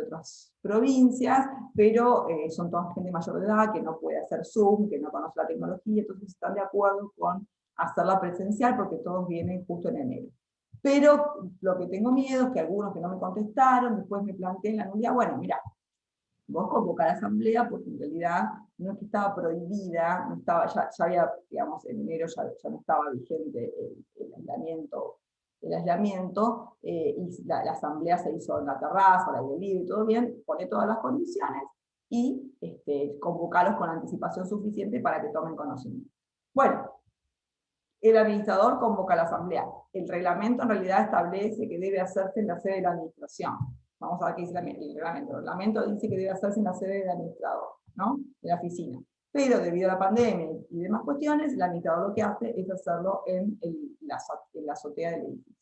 provincias, pero son toda gente mayor de edad que no puede hacer Zoom, que no conoce la tecnología, entonces están de acuerdo con hacerla presencial porque todos vienen justo en enero. Pero lo que tengo miedo es que algunos que no me contestaron, después me planteen la nulidad. Bueno, mira, vos convocás a la asamblea, porque en realidad no es que estaba prohibida, no estaba, ya había, digamos, en enero ya no estaba vigente el aislamiento, y la asamblea se hizo en la terraza, al aire libre, todo bien, pone todas las condiciones, y convocarlos con anticipación suficiente para que tomen conocimiento. Bueno, el administrador convoca a la asamblea. El reglamento en realidad establece que debe hacerse en la sede de la administración. Vamos a ver qué dice el reglamento. El reglamento dice que debe hacerse en la sede del administrador, ¿no? De la oficina. Pero debido a la pandemia y demás cuestiones, el administrador lo que hace es hacerlo en la azotea del edificio.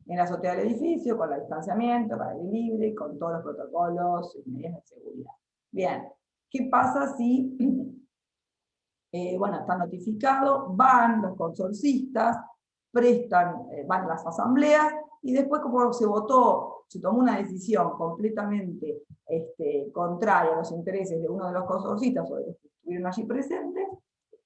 En la azotea del edificio, con el distanciamiento, para el libre, con todos los protocolos y medidas de seguridad. Bien, ¿qué pasa si bueno, está notificado, van los consorcistas, van a las asambleas, y después como se tomó una decisión completamente contraria a los intereses de uno de los consorcistas o de los que estuvieron allí presentes,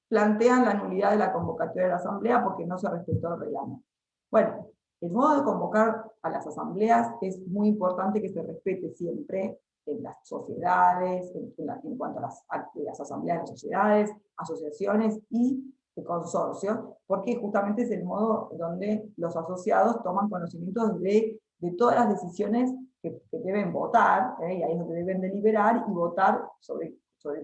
plantean la nulidad de la convocatoria de la asamblea porque no se respetó el reglamento. Bueno, el modo de convocar a las asambleas es muy importante que se respete siempre en las sociedades, en cuanto a las asambleas de sociedades, asociaciones y consorcios, porque justamente es el modo donde los asociados toman conocimiento de todas las decisiones que deben votar, y ahí es donde deben deliberar y votar sobre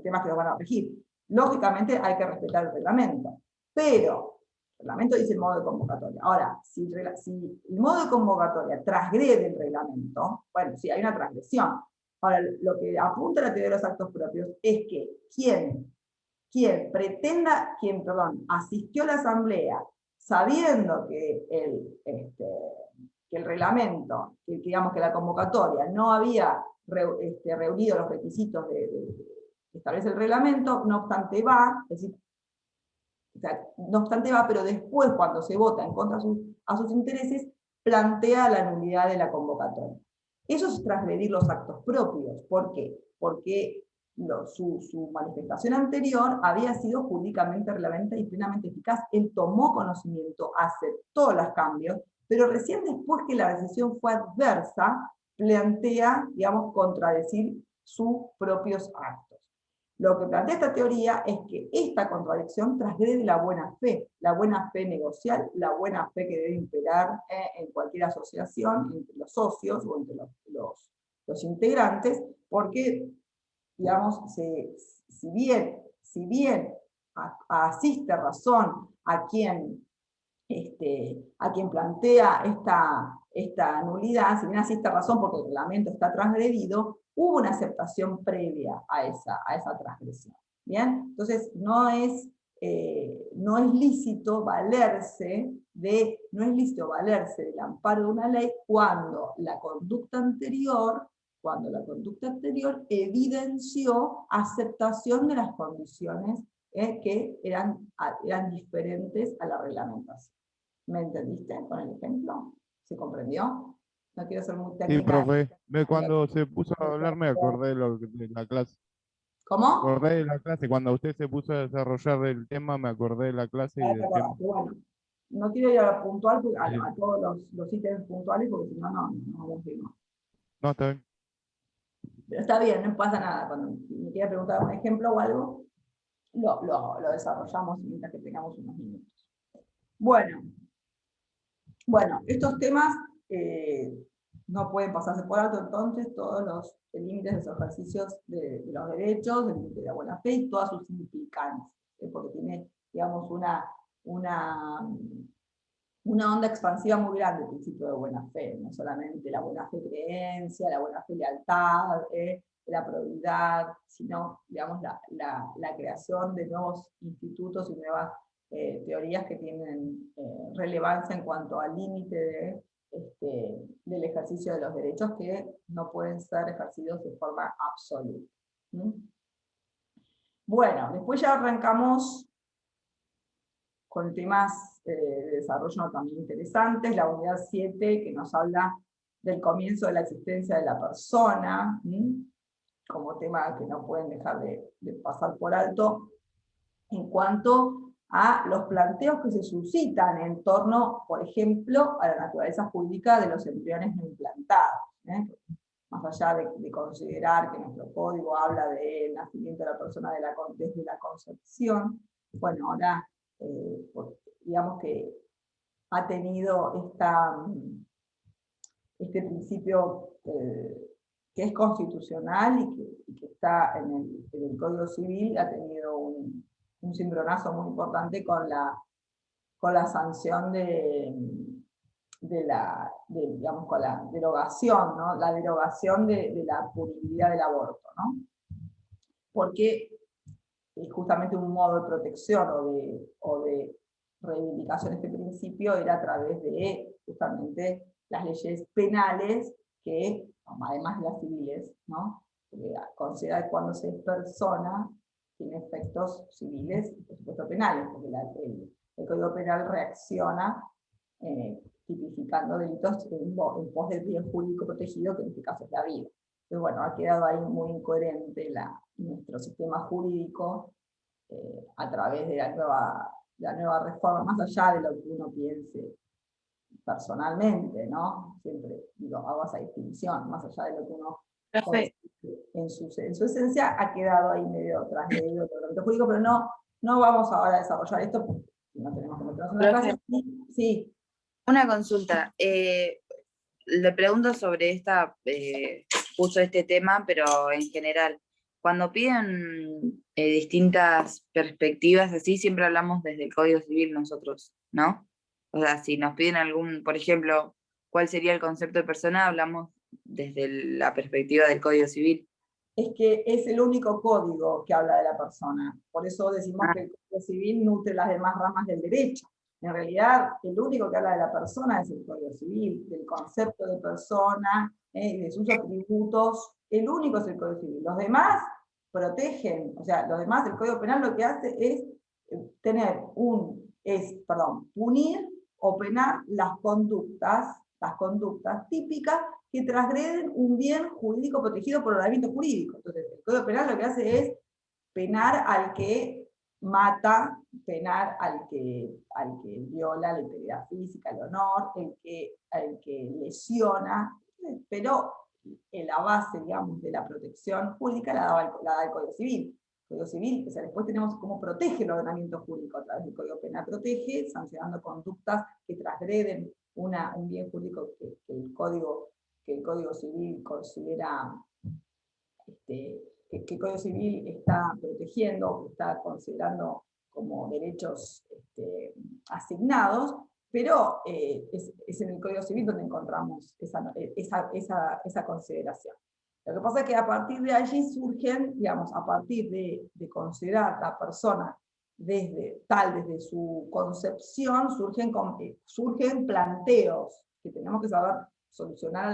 temas que los van a regir. Lógicamente hay que respetar el reglamento, pero el reglamento dice el modo de convocatoria. Ahora, si el modo de convocatoria transgrede el reglamento, bueno, sí, hay una transgresión. Ahora, lo que apunta la teoría de los actos propios es que quien asistió a la asamblea sabiendo que el reglamento, digamos que la convocatoria no había reunido los requisitos que establece el reglamento, no obstante va, es decir, pero después cuando se vota en contra a sus intereses, plantea la nulidad de la convocatoria. Eso es transgredir los actos propios. ¿Por qué? Porque su manifestación anterior había sido jurídicamente relevante y plenamente eficaz. Él tomó conocimiento, aceptó los cambios, pero recién después que la decisión fue adversa, plantea, digamos, contradecir sus propios actos. Lo que plantea esta teoría es que esta contradicción transgrede la buena fe negocial, la buena fe que debe imperar en cualquier asociación, entre los socios o entre los integrantes, porque, digamos, si bien asiste razón a quien plantea esta nulidad, si bien asiste razón porque el reglamento está transgredido, hubo una aceptación previa a esa transgresión. ¿Bien? Entonces, no es lícito valerse del amparo de una ley cuando la conducta anterior evidenció aceptación de las condiciones que eran diferentes a la reglamentación. ¿Me entendiste con el ejemplo? ¿Se comprendió? No quiero ser muy técnica. Sí, profe. Cuando se puso a hablar me acordé de la clase. ¿Cómo? Me acordé de la clase. Cuando usted se puso a desarrollar el tema, me acordé de la clase y del tema. Bueno, no quiero ir a lo puntual, a todos los ítems puntuales, porque si no, no vamos a ir más. No, está bien. Pero está bien, no pasa nada. Cuando me quiera preguntar un ejemplo o algo, lo desarrollamos mientras que tengamos unos minutos. Bueno, estos temas no pueden pasarse por alto, entonces, todos los límites de los ejercicios de los derechos, el límite de la buena fe y todas sus implicancias, porque tiene, digamos, una onda expansiva muy grande el principio de buena fe, no solamente la buena fe creencia, la buena fe lealtad, la probidad, sino, digamos, la creación de nuevos institutos y nuevas teorías que tienen relevancia en cuanto al límite del ejercicio de los derechos que no pueden ser ejercidos de forma absoluta. Bueno, después ya arrancamos con temas de desarrollo también interesantes, la unidad 7 que nos habla del comienzo de la existencia de la persona, como tema que no pueden dejar de pasar por alto, en cuanto a los planteos que se suscitan en torno, por ejemplo, a la naturaleza jurídica de los embriones no implantados. Más allá de considerar que nuestro código habla del nacimiento de la persona desde la concepción, bueno, ahora digamos que ha tenido este principio que es constitucional y que está en el Código Civil, ha tenido un cimbronazo muy importante con la sanción digamos, con la derogación, ¿no? La derogación de la punibilidad del aborto, ¿no? Porque es justamente un modo de protección o de reivindicación de este principio era a través de justamente las leyes penales que, además de las civiles, ¿no? Considera que cuando se es persona tiene efectos civiles y por supuesto penales, porque el Código Penal reacciona tipificando delitos en pos del bien jurídico protegido, que en este caso es la vida. Entonces, bueno, ha quedado ahí muy incoherente nuestro sistema jurídico a través de la nueva reforma, más allá de lo que uno piense personalmente, ¿no? Siempre digo, hago esa distinción, más allá de lo que uno en su esencia ha quedado ahí medio transgredido por el ordenamiento jurídico, pero no vamos ahora a desarrollar esto porque no tenemos que meternos en la clase. Sí. Una consulta. le pregunto sobre justo este tema, pero en general. Cuando piden distintas perspectivas así, siempre hablamos desde el Código Civil nosotros, ¿no? O sea, si nos piden por ejemplo, ¿cuál sería el concepto de persona? Hablamos desde la perspectiva del Código Civil. Es que es el único código que habla de la persona. Por eso decimos que el Código Civil nutre las demás ramas del derecho. En realidad, el único que habla de la persona es el Código Civil, del concepto de persona, y de sus atributos. El único es el Código Civil. Los demás protegen, o sea, los demás, el Código Penal lo que hace es punir o penar las conductas típicas que transgreden un bien jurídico protegido por ordenamiento jurídico. Entonces, el Código Penal lo que hace es penar al que mata, penar al que viola la integridad física, el honor, al que lesiona, pero en la base, digamos, de la protección jurídica la da el Código Civil. El Código Civil, o sea, después tenemos cómo protege el ordenamiento jurídico a través del Código Penal. Protege sancionando conductas que transgreden un bien jurídico que el Código Civil considera, que el Código Civil está protegiendo, que está considerando como derechos asignados, pero es en el Código Civil donde encontramos esa consideración. Lo que pasa es que a partir de allí surgen, digamos, a partir de considerar la persona desde su concepción, surgen planteos que tenemos que saber solucionar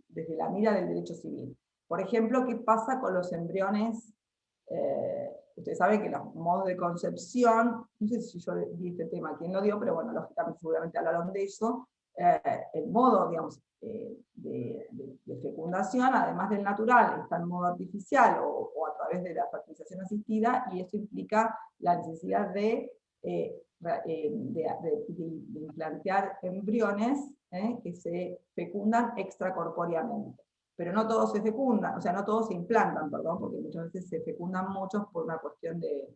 desde la mira del derecho civil. Por ejemplo, ¿qué pasa con los embriones? Ustedes saben que los modos de concepción, no sé si yo di este tema, quién lo dio, pero bueno, lógicamente seguramente hablaron de eso. El modo, digamos, de fecundación, además del natural, está en modo artificial o a través de la fertilización asistida, y eso implica la necesidad de implantar embriones que se fecundan extracorpóreamente. Pero no todos se fecundan, o sea, no todos se implantan, perdón, porque muchas veces se fecundan muchos por una cuestión de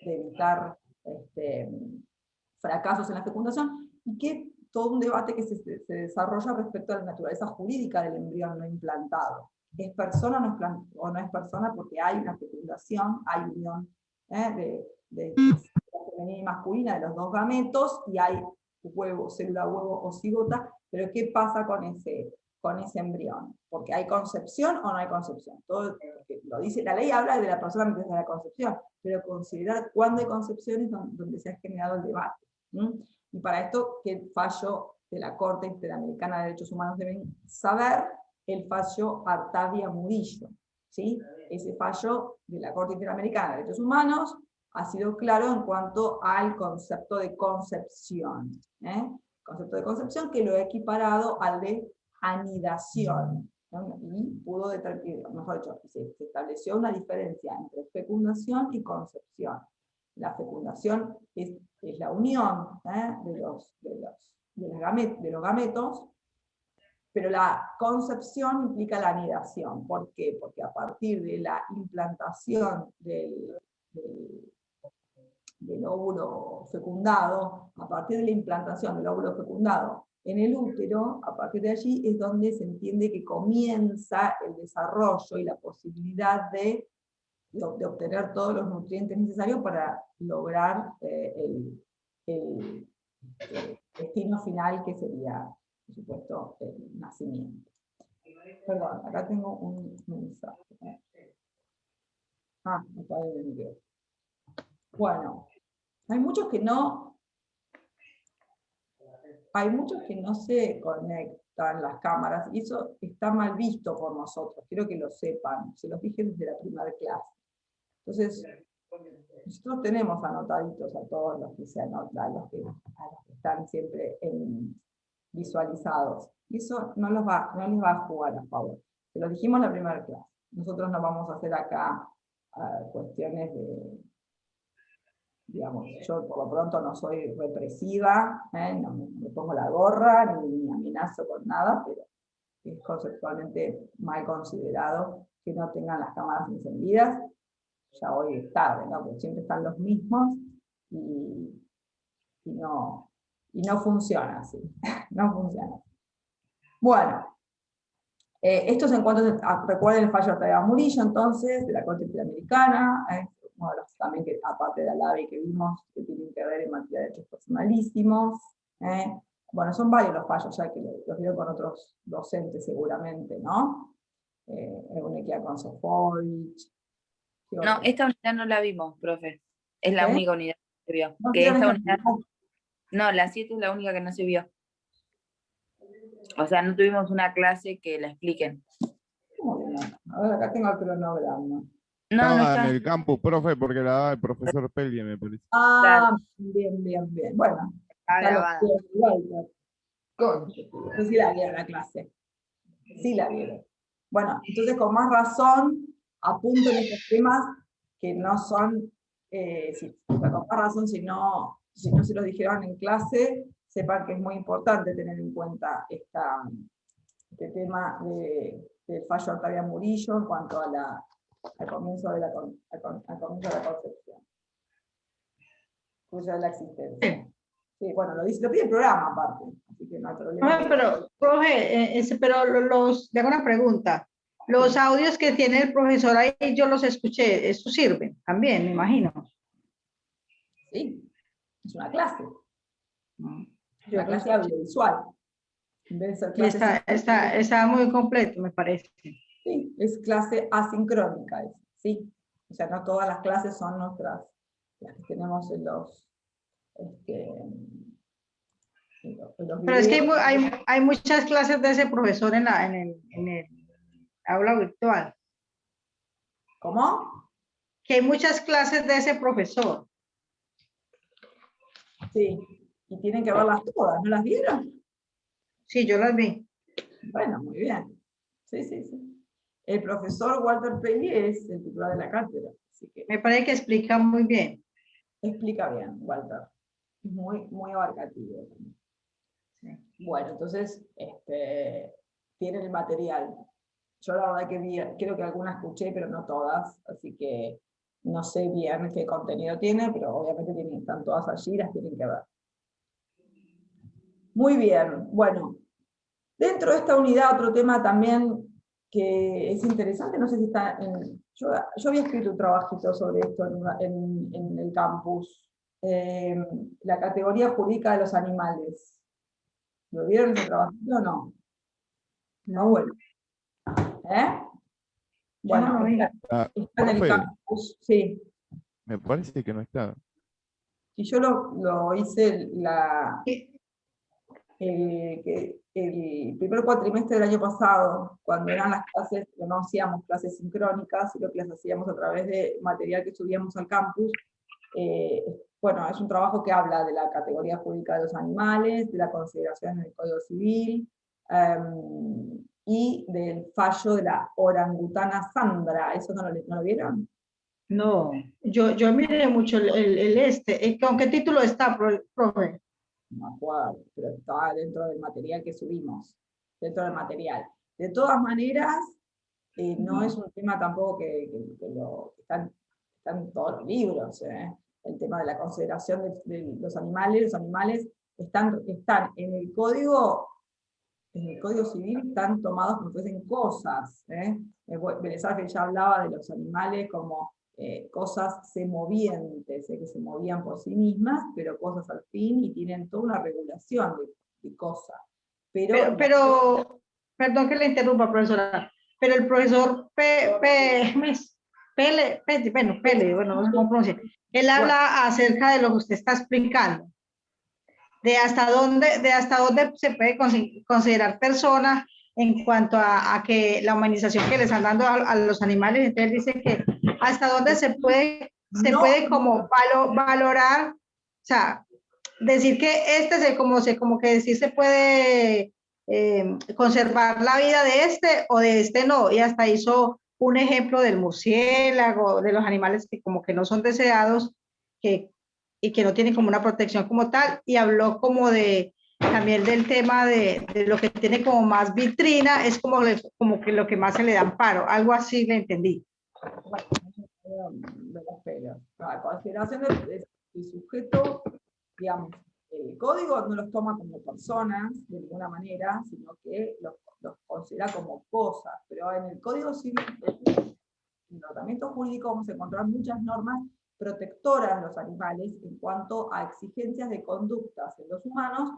evitar fracasos en la fecundación, y que todo un debate que se desarrolla respecto a la naturaleza jurídica del embrión no implantado. ¿Es persona o no es persona? Porque hay una fecundación, hay unión de femenina y masculina de los dos gametos, y hay célula huevo o cigota, pero ¿qué pasa con ese embrión? Porque hay concepción o no hay concepción. Todo lo dice la ley, habla de la persona antes de la concepción, pero considerar cuándo hay concepción es donde se ha generado el debate. Y para esto, que el fallo de la Corte Interamericana de Derechos Humanos deben saber, el fallo Artavia Murillo, ¿sí? Ese fallo de la Corte Interamericana de Derechos Humanos ha sido claro en cuanto al concepto de concepción. Concepto de concepción que lo he equiparado al de anidación, ¿no? Y pudo determinar, mejor dicho, se estableció una diferencia entre fecundación y concepción. La fecundación es la unión de los gametos, pero la concepción implica la anidación. ¿Por qué? Porque a partir de la implantación del óvulo fecundado, a partir de la implantación del óvulo fecundado en el útero, a partir de allí es donde se entiende que comienza el desarrollo y la posibilidad de obtener todos los nutrientes necesarios para lograr el destino final, que sería, por supuesto, el nacimiento. Perdón, acá tengo un mensaje. Acá hay el video. Bueno, hay muchos que no se conectan las cámaras, y eso está mal visto por nosotros, quiero que lo sepan, se los dije desde la primera clase. Entonces, nosotros tenemos anotaditos a todos los que se anotan, a los que están siempre visualizados, y eso no les va a jugar a favor. Se los dijimos en la primera clase. Nosotros no vamos a hacer acá cuestiones de, digamos, yo por lo pronto no soy represiva, no me pongo la gorra, ni amenazo con nada, pero es conceptualmente mal considerado que no tengan las cámaras encendidas. Ya hoy es tarde, ¿no? Porque siempre están los mismos, y no Y no funciona así, no funciona. Bueno, estos encuentros, recuerden el fallo de Ortega Murillo, entonces, de la Corte Interamericana, uno de los también que, aparte de la LAVE que vimos, que tienen que ver en materia de derechos personalísimos. Bueno, son varios los fallos, ya que los vieron con otros docentes seguramente, ¿no? Egunequia con Sofovich. No, esta unidad no la vimos, profe. Es la ¿Qué? única unidad que se vio. ¿No Que vieron esta esa unidad, unidad? no, la 7 es la única que no se vio. O sea, no tuvimos una clase que la expliquen. ¿Cómo que no? A ver, acá tengo el cronograma. No, Estaba no en está. el campus, profe, porque la daba el profesor Peli, me parece. Ah, bien, bien, bien. Bueno, Está ya lo grabada. vieron igual. Concha, sí la vieron la clase. Sí la vieron. Bueno, entonces con más razón apunten estos temas que no son, sí, o sea, con más razón si no se los dijeron en clase, sepan que es muy importante tener en cuenta este tema del fallo de Octavia Murillo en cuanto a al comienzo de la concepción, cuya es la existencia. Sí, bueno, lo pide el programa aparte, así que no hay problema. Pero, profe, pero le hago una pregunta. Los Sí. audios que tiene el profesor ahí, yo los escuché, ¿eso sirve? También, me imagino. Sí, es una clase. Es Yo una lo clase escuché. audiovisual. En vez de ser Y clase está muy completo, me parece. sí, es clase asincrónica, ¿sí? O sea, no todas las clases son nuestras, las que tenemos en los, en los Pero es que videos. hay muchas clases de ese profesor en el aula virtual. ¿Cómo? Que hay muchas clases de ese profesor. Sí, y tienen que verlas todas, ¿no las vieron? Sí, yo las vi. Bueno, muy bien. Sí, sí, sí. El profesor Walter Pelli es el titular de la cátedra, así que Me parece que explica muy bien. explica bien, Walter. Es muy, muy abarcativo. Bueno, entonces, tienen el material. Yo la verdad que creo que algunas escuché, pero no todas, así que no sé bien qué contenido tiene, pero obviamente están todas allí, las tienen que ver. Muy bien, bueno. Dentro de esta unidad, otro tema también que es interesante, no sé si está en... Yo había escrito un trabajito sobre esto en el campus, la categoría jurídica de los animales. ¿Lo vieron ese trabajito o no? No, bueno. Bueno, no lo vi. está en el Profe, campus, sí. me parece que no está. Y yo lo hice el primer cuatrimestre del año pasado, cuando eran las clases, que no hacíamos clases sincrónicas, sino que las hacíamos a través de material que subíamos al campus. Bueno, es un trabajo que habla de la categoría jurídica de los animales, de la consideración en el Código Civil, y del fallo de la orangutana Sandra. ¿Eso no lo vieron? No, yo miré mucho ¿con qué título está, profe? No me acuerdo, pero estaba dentro del material que subimos, dentro del material. De todas maneras, no es un tema tampoco que están en todos los libros, el tema de la consideración de los animales están en el código civil, están tomados como fuesen cosas. Vélez Arfield ya hablaba de los animales como cosas semovientes, que se movían por sí mismas, pero cosas al fin, y tienen toda una regulación de cosas. Pero Perdón que le interrumpa, profesora, pero el profesor bueno, no sé cómo pronuncia, él habla acerca de lo que usted está explicando, de hasta dónde se puede considerar persona en cuanto a que la humanización que le están dando a los animales. Entonces dice que hasta dónde se puede como valorar, o sea, decir que como que decir se puede conservar la vida de o de no, y hasta hizo un ejemplo del murciélago, de los animales que como que no son deseados, y que no tienen como una protección como tal, y habló como también del tema de lo que tiene como más vitrina, es como que lo que más se le da amparo, algo así le entendí. La consideración del sujeto, digamos, el Código código no los toma como personas de ninguna manera, sino que los considera como cosas, pero en el Código Civil, en el ordenamiento jurídico, vamos a encontrar muchas normas protectoras de los animales en cuanto a exigencias de conductas en los humanos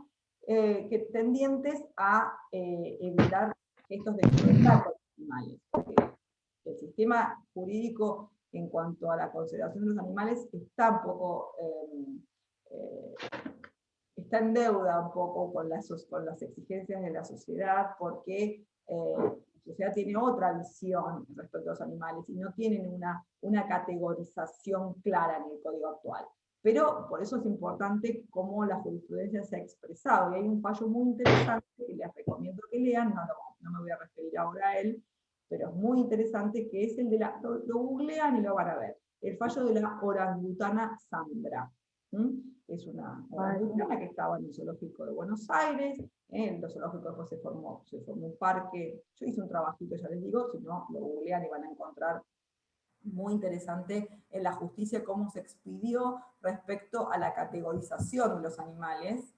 que tendientes a evitar gestos de crueldad con los animales. Porque el sistema jurídico en cuanto a la consideración de los animales está un poco está en deuda un poco con las exigencias de la sociedad, porque la sociedad tiene otra visión respecto a los animales y no tienen una categorización clara en el código actual. Pero por eso es importante cómo la jurisprudencia se ha expresado, y hay un fallo muy interesante que les recomiendo que lean, no me voy a referir ahora a él, pero es muy interesante, que es el de lo googlean y lo van a ver, el fallo de la orangutana Sandra. Es una orangutana que estaba en el zoológico de Buenos Aires, en el zoológico después se formó un parque, yo hice un trabajito, ya les digo, si no, lo googlean y van a encontrar muy interesante en la justicia cómo se expidió respecto a la categorización de los animales,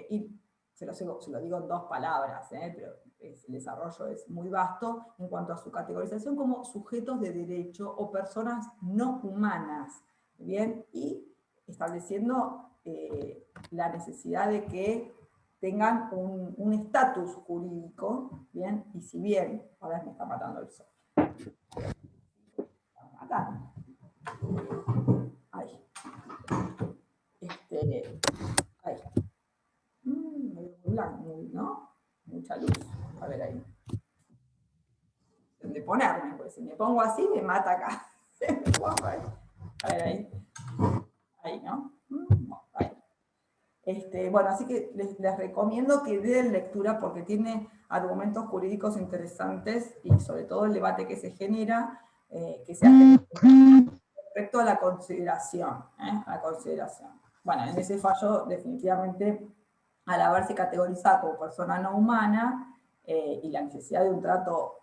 y se lo digo en 2 palabras, pero el desarrollo es muy vasto en cuanto a su categorización como sujetos de derecho o personas no humanas, ¿bien? Y estableciendo la necesidad de que tengan un estatus jurídico, ¿bien? Y si bien, ahora me está matando el sol. Acá. Ahí. Ahí. Muy blanco, ¿no? Mucha luz. A ver ahí. De ponerme, pues si me pongo así me mata acá. A ver ahí. Ahí, ¿no? Ahí. Bueno, así que les recomiendo que den lectura porque tiene argumentos jurídicos interesantes y sobre todo el debate que se genera, que se hace respecto a la consideración. Bueno, en ese fallo definitivamente, al haberse categorizado como persona no humana y la necesidad de un trato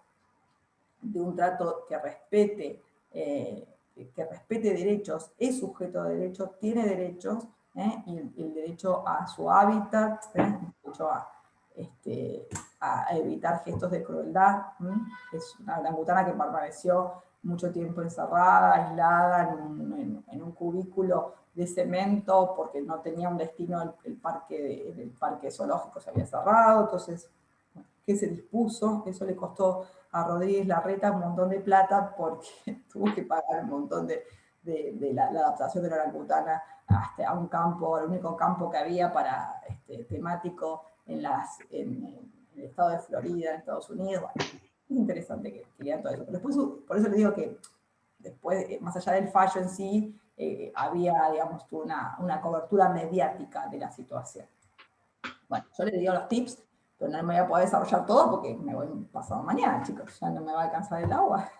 que respete derechos, es sujeto de derechos, tiene derechos, y el derecho a su hábitat, el derecho a evitar gestos de crueldad. Es una orangutana que permaneció mucho tiempo encerrada, aislada, en un cubículo de cemento, porque no tenía un destino, el parque zoológico se había cerrado, entonces, ¿qué se dispuso? Eso le costó a Rodríguez Larreta un montón de plata, porque tuvo que pagar un montón de la adaptación de la orangutana a un campo, el único campo que había para temático en el estado de Florida, en Estados Unidos. Bueno, es interesante que lean todo eso. Pero después, por eso les digo que después, más allá del fallo en sí, había, digamos, una cobertura mediática de la situación. Bueno, yo les digo los tips, pero no me voy a poder desarrollar todo porque me voy pasado mañana, chicos, ya no me va a alcanzar el agua.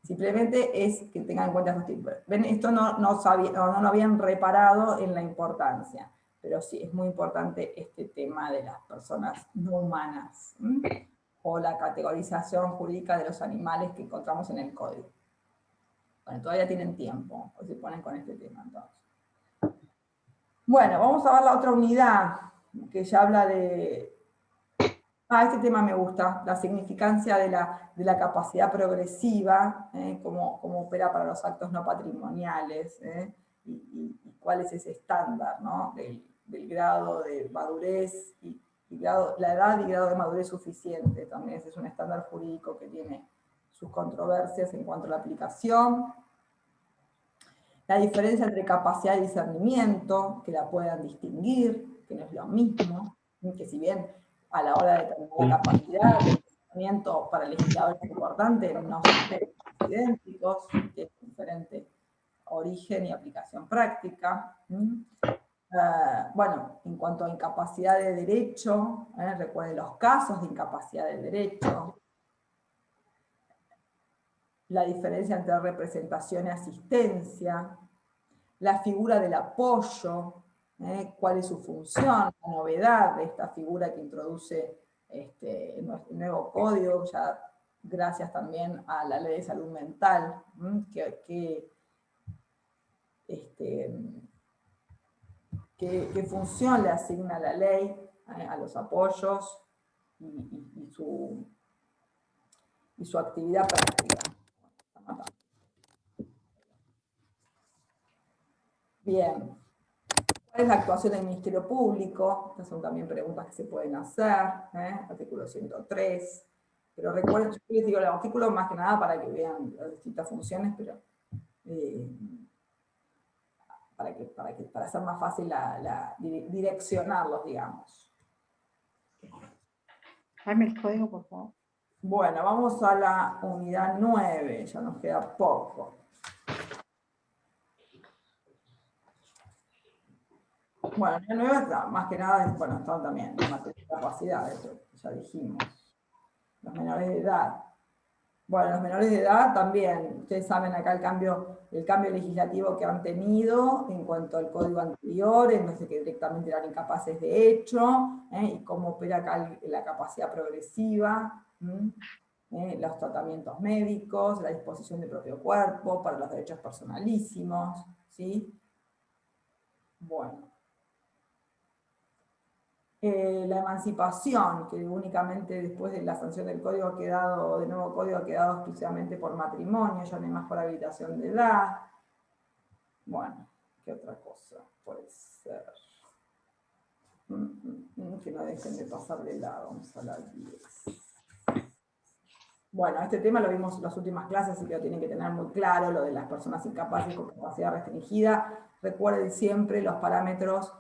Simplemente es que tengan en cuenta estos tips. Ven, esto no lo habían reparado en la importancia, pero sí, es muy importante este tema de las personas no humanas, o la categorización jurídica de los animales que encontramos en el código. Bueno, todavía tienen tiempo, o se ponen con este tema entonces. Bueno, vamos a ver la otra unidad, que ya habla de... este tema me gusta, la significancia de la capacidad progresiva, cómo opera para los actos no patrimoniales, y cuál es ese estándar, ¿no? del grado de madurez, la edad y grado de madurez suficiente. También ese es un estándar jurídico que tiene sus controversias en cuanto a la aplicación. La diferencia entre capacidad y discernimiento, que la puedan distinguir, que no es lo mismo, que si bien a la hora de determinar la capacidad, el discernimiento para el legislador es importante, no son idénticos, tienen diferente origen y aplicación práctica. Bueno, en cuanto a incapacidad de derecho, recuerden los casos de incapacidad de derecho, la diferencia entre representación y asistencia, la figura del apoyo, cuál es su función, la novedad de esta figura que introduce el nuevo código, ya gracias también a la ley de salud mental, que qué función le asigna la ley a los apoyos y su actividad práctica. Bien. ¿Cuál es la actuación del Ministerio Público? Estas son también preguntas que se pueden hacer, artículo 103. Pero recuerden, yo les digo el artículo más que nada para que vean las distintas funciones, pero para hacer más fácil direccionarlos, digamos. Dame el código, por favor. Bueno, vamos a la unidad 9, ya nos queda poco. Bueno, la unidad 9 está, más que nada, bueno, están también en materia de capacidad, eso ya dijimos. Los menores de edad. Bueno, los menores de edad también, ustedes saben acá el cambio legislativo que han tenido en cuanto al código anterior, en donde que directamente eran incapaces de hecho, y cómo opera acá la capacidad progresiva, los tratamientos médicos, la disposición del propio cuerpo, para los derechos personalísimos, ¿sí? Bueno. La emancipación, que únicamente después de la sanción del código ha quedado, del nuevo código ha quedado exclusivamente por matrimonio, ya no hay más por habilitación de edad. Bueno, ¿qué otra cosa puede ser? Que no dejen de pasar de lado, vamos a la 10. Bueno, este tema lo vimos en las últimas clases, así que lo tienen que tener muy claro, lo de las personas incapaces con capacidad restringida. Recuerden siempre los parámetros,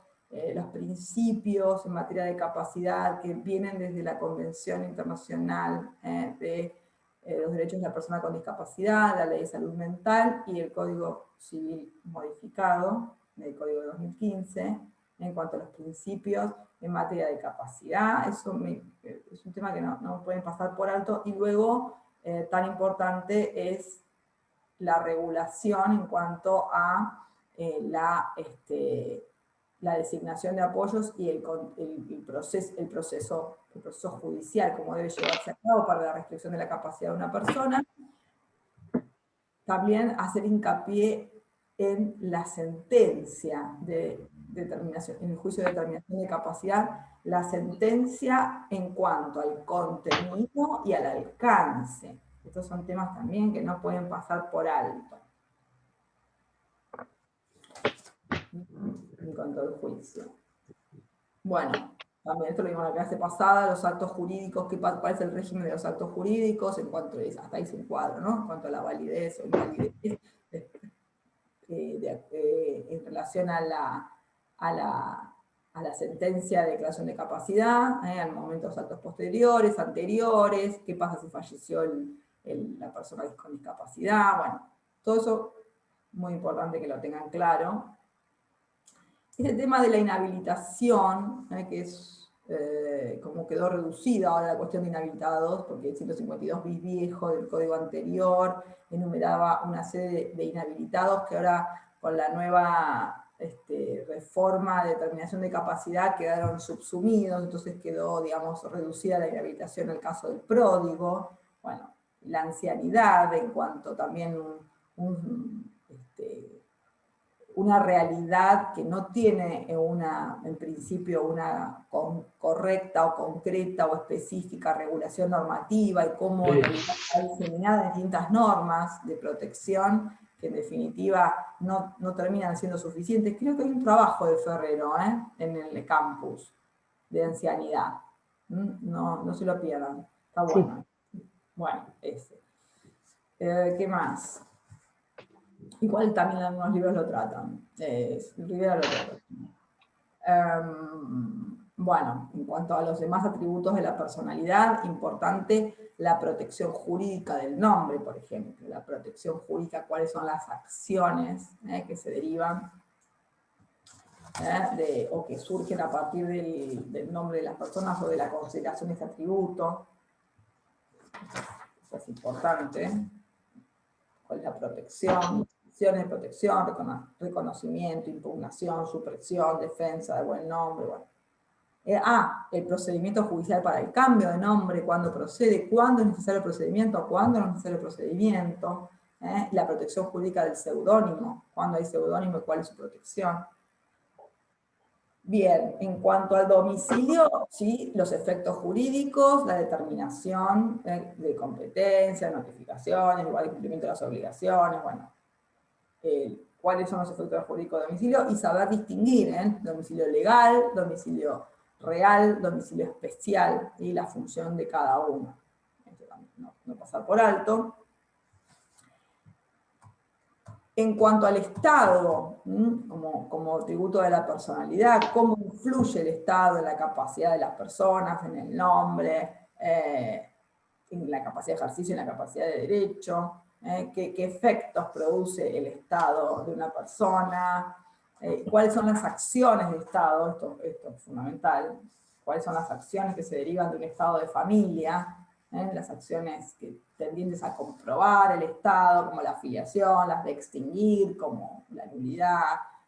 los principios en materia de capacidad que vienen desde la Convención Internacional de los Derechos de la Persona con Discapacidad, la Ley de Salud Mental y el Código Civil modificado, el Código de 2015, en cuanto a los principios en materia de capacidad. Eso es un tema que no pueden pasar por alto. Y luego, tan importante es la regulación en cuanto a la designación de apoyos y el proceso judicial, cómo debe llevarse a cabo para la restricción de la capacidad de una persona. También hacer hincapié en la sentencia de determinación, en el juicio de determinación de capacidad, la sentencia en cuanto al contenido y al alcance. Estos son temas también que no pueden pasar por alto en cuanto al juicio. Bueno, también esto lo vimos en la clase pasada, los actos jurídicos, cuál es el régimen de los actos jurídicos, en cuanto hasta ahí es un cuadro, ¿no? En cuanto a la validez o invalidez, en relación a la sentencia de declaración de capacidad, al momento de los actos posteriores, anteriores, qué pasa si falleció la persona con discapacidad, bueno, todo eso muy importante que lo tengan claro. Este tema de la inhabilitación, que es como quedó reducida ahora la cuestión de inhabilitados, porque el 152 bis viejo del código anterior enumeraba una serie de inhabilitados que ahora con la nueva reforma de determinación de capacidad quedaron subsumidos, entonces quedó, digamos, reducida la inhabilitación en el caso del pródigo. Bueno, la ancianidad en cuanto también una realidad que no tiene en principio una correcta o concreta o específica regulación normativa y cómo está diseminada en distintas normas de protección que en definitiva no terminan siendo suficientes. Creo que hay un trabajo de Ferrero en el campus de ancianidad. No se lo pierdan. Está bueno. Sí. Bueno, ese. ¿Qué más? Igual también algunos libros lo tratan. Rivera lo trata. Bueno, en cuanto a los demás atributos de la personalidad, importante la protección jurídica del nombre, por ejemplo. La protección jurídica, cuáles son las acciones que se derivan o que surgen a partir del nombre de las personas o de la consideración de ese atributo. Eso es importante. ¿Cuál es la protección? De protección, reconocimiento, impugnación, supresión, defensa de buen nombre. Bueno. El procedimiento judicial para el cambio de nombre, cuándo procede, cuándo es necesario el procedimiento, cuándo no es necesario el procedimiento. La protección jurídica del seudónimo, cuándo hay seudónimo y cuál es su protección. Bien, en cuanto al domicilio, sí, los efectos jurídicos, la determinación de competencia, notificaciones, igual el cumplimiento de las obligaciones, bueno, cuáles son los efectos jurídicos de domicilio y saber distinguir domicilio legal, domicilio real, domicilio especial y la función de cada uno. No pasar por alto. En cuanto al Estado, como tributo de la personalidad, cómo influye el Estado en la capacidad de las personas, en el nombre, en la capacidad de ejercicio, en la capacidad de derecho, qué efectos produce el Estado de una persona, cuáles son las acciones de Estado, esto es fundamental, cuáles son las acciones que se derivan de un estado de familia, las acciones tendientes a comprobar el Estado, como la afiliación, las de extinguir, como la nulidad,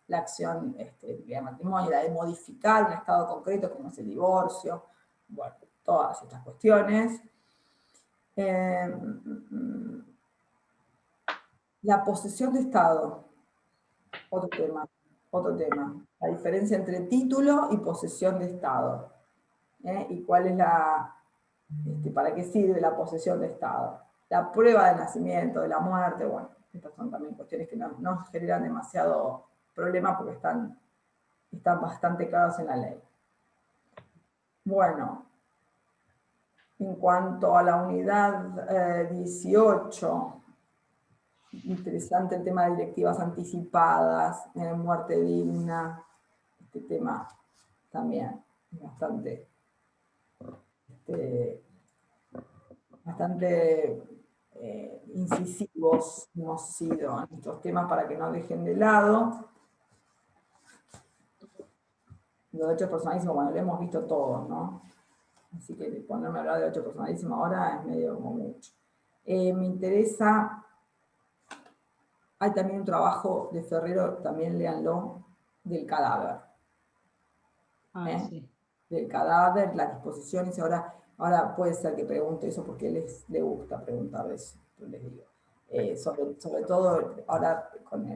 la acción de matrimonio, la de modificar un estado concreto, como es el divorcio, bueno, todas estas cuestiones. La posesión de Estado, otro tema. La diferencia entre título y posesión de Estado. Y cuál es para qué sirve la posesión de Estado. La prueba de nacimiento, de la muerte, bueno, estas son también cuestiones que no generan demasiado problema porque están bastante claras en la ley. Bueno, en cuanto a la unidad 18, interesante el tema de directivas anticipadas, muerte digna, este tema también es bastante incisivos hemos sido en estos temas para que no dejen de lado. Los derechos personalísimos, bueno, lo hemos visto todos, ¿no? Así que ponerme a hablar de derechos personalísimos ahora es medio como mucho. Me interesa, hay también un trabajo de Ferrero, también léanlo, del cadáver. Sí. Del cadáver, las disposiciones, ahora puede ser que pregunte eso porque le gusta preguntar eso, yo les digo. Sobre todo ahora con la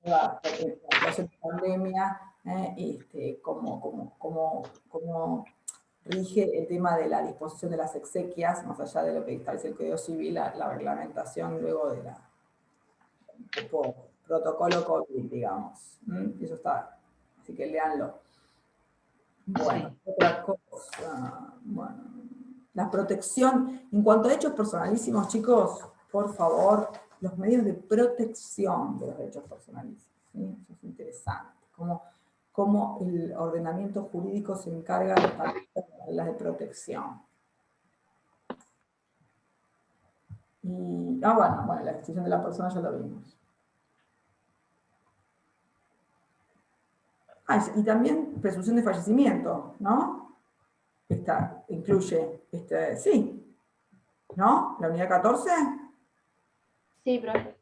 nueva situación de pandemia, cómo rige el tema de la disposición de las exequias, más allá de lo que establece el Código Civil, la reglamentación luego de la protocolo COVID, digamos. Eso está, así que léanlo. Bueno, Sí. otra cosa, bueno, la protección, en cuanto a hechos personalísimos, chicos, por favor, los medios de protección de los derechos personalísimos, ¿sí? Eso es interesante, cómo el ordenamiento jurídico se encarga de establecer las reglas de protección. Y, bueno, la extinción de la persona ya lo vimos. Y también presunción de fallecimiento, ¿no? Esta incluye, sí, ¿no? La unidad 14. Sí, profe.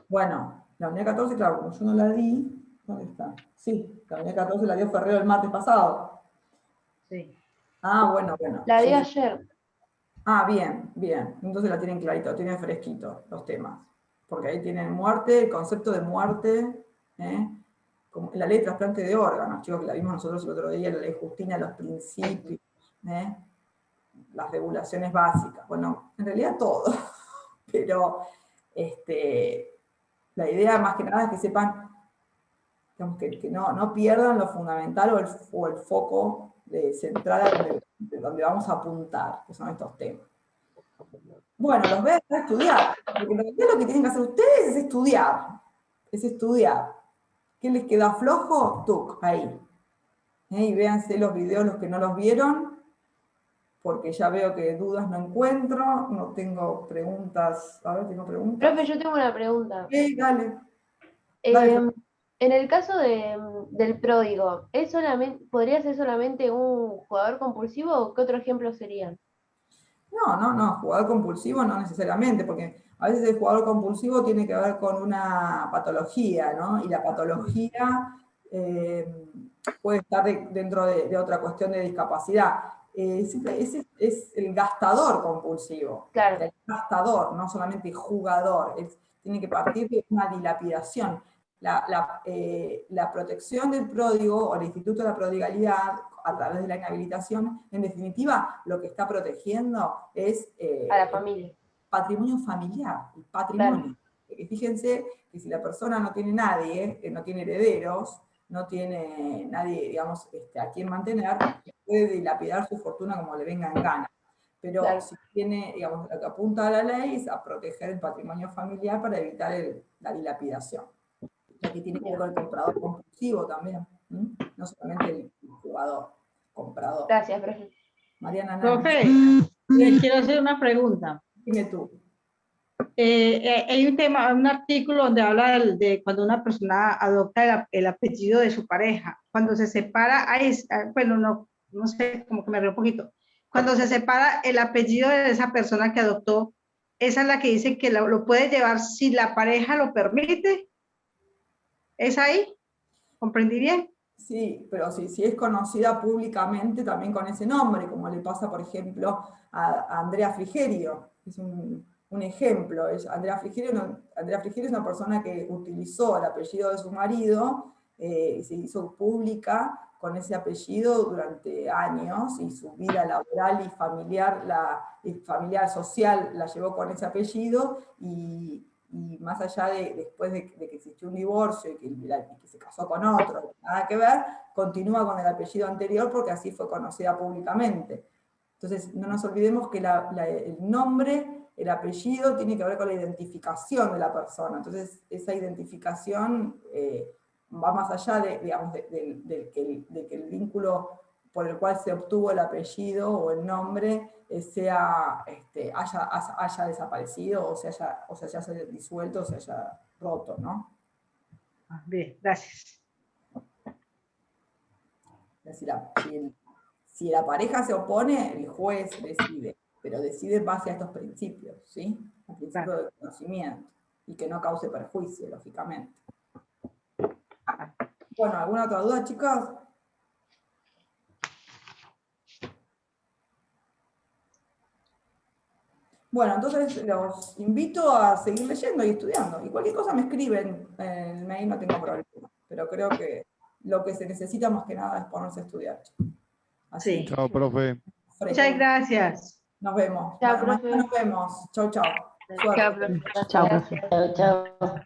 Bueno, la unidad 14, claro, como yo no la di, ¿dónde está? Sí, la unidad 14 la dio Ferrero el martes pasado. Sí. Bueno. La di Sí. ayer. Bien. Entonces la tienen clarito, tienen fresquito los temas. Porque ahí tienen muerte, el concepto de muerte, como la ley de trasplante de órganos, chicos, que la vimos nosotros el otro día, la ley Justina, los principios, las regulaciones básicas. Bueno, en realidad todo. Pero la idea más que nada es que sepan, digamos, que no pierdan lo fundamental o el foco central de donde vamos a apuntar, que son estos temas. Bueno, los voy a estudiar, porque lo que tienen que hacer ustedes es estudiar. ¿Qué les queda flojo? Tuc, ahí. Y véanse los videos los que no los vieron, porque ya veo que dudas no encuentro, no tengo preguntas. A ver, ¿tengo preguntas? Profe, yo tengo una pregunta. Dale. En el caso del pródigo, ¿podría ser solamente un jugador compulsivo o qué otro ejemplo serían? No, jugador compulsivo no necesariamente, porque a veces el jugador compulsivo tiene que ver con una patología, ¿no? Y la patología puede estar dentro de otra cuestión de discapacidad. Ese es el gastador compulsivo. Claro. El gastador, no solamente jugador. Tiene que partir de una dilapidación. la protección del pródigo o el Instituto de la Prodigalidad a través de la inhabilitación, en definitiva, lo que está protegiendo es A la familia. patrimonio familiar, el patrimonio. Fíjense que si la persona no tiene nadie, no tiene herederos, no tiene nadie, digamos, a quien mantener, puede dilapidar su fortuna como le venga en gana. Pero Claro. si tiene, digamos, lo que apunta a la ley es a proteger el patrimonio familiar para evitar la dilapidación. Aquí tiene que ver con el comprador compulsivo también, no solamente el jugador, comprador. Gracias, profe. Mariana, Profe, le quiero hacer una pregunta. dime tú. Hay un tema, un artículo donde habla de cuando una persona adopta el apellido de su pareja. Cuando se separa, bueno, no sé, como que me río un poquito. Cuando se separa el apellido de esa persona que adoptó, esa es la que dice que lo puede llevar si la pareja lo permite. ¿Es ahí? ¿Comprendí bien? Sí, pero si es conocida públicamente también con ese nombre, como le pasa, por ejemplo, a Andrea Frigerio, es un ejemplo. Andrea Frigerio es una persona que utilizó el apellido de su marido y se hizo pública con ese apellido durante años, y su vida laboral y familiar social la llevó con ese apellido, y más allá de después de que existió un divorcio y que se casó con otro, nada que ver, continúa con el apellido anterior porque así fue conocida públicamente. Entonces, no nos olvidemos que el nombre, el apellido, tiene que ver con la identificación de la persona. Entonces, esa identificación va más allá de que el vínculo por el cual se obtuvo el apellido o el nombre haya desaparecido, o se haya disuelto, o se haya roto, ¿no? Bien, gracias. Es decir, si la pareja se opone, el juez decide, pero decide en base a estos principios, ¿sí? El principio del conocimiento, y que no cause perjuicio, lógicamente. Bueno, ¿alguna otra duda, chicos? Bueno, entonces los invito a seguir leyendo y estudiando. Y cualquier cosa me escriben en el mail, no tengo problema. Pero creo que lo que se necesita más que nada es ponerse a estudiar. Así. Sí. Chao, profe. Muchas gracias. Nos vemos. Chao, Mañana profe. nos vemos. Chau, chau. Suerte. Chao, profe. Chao, Gracias. profe. Chao, chao.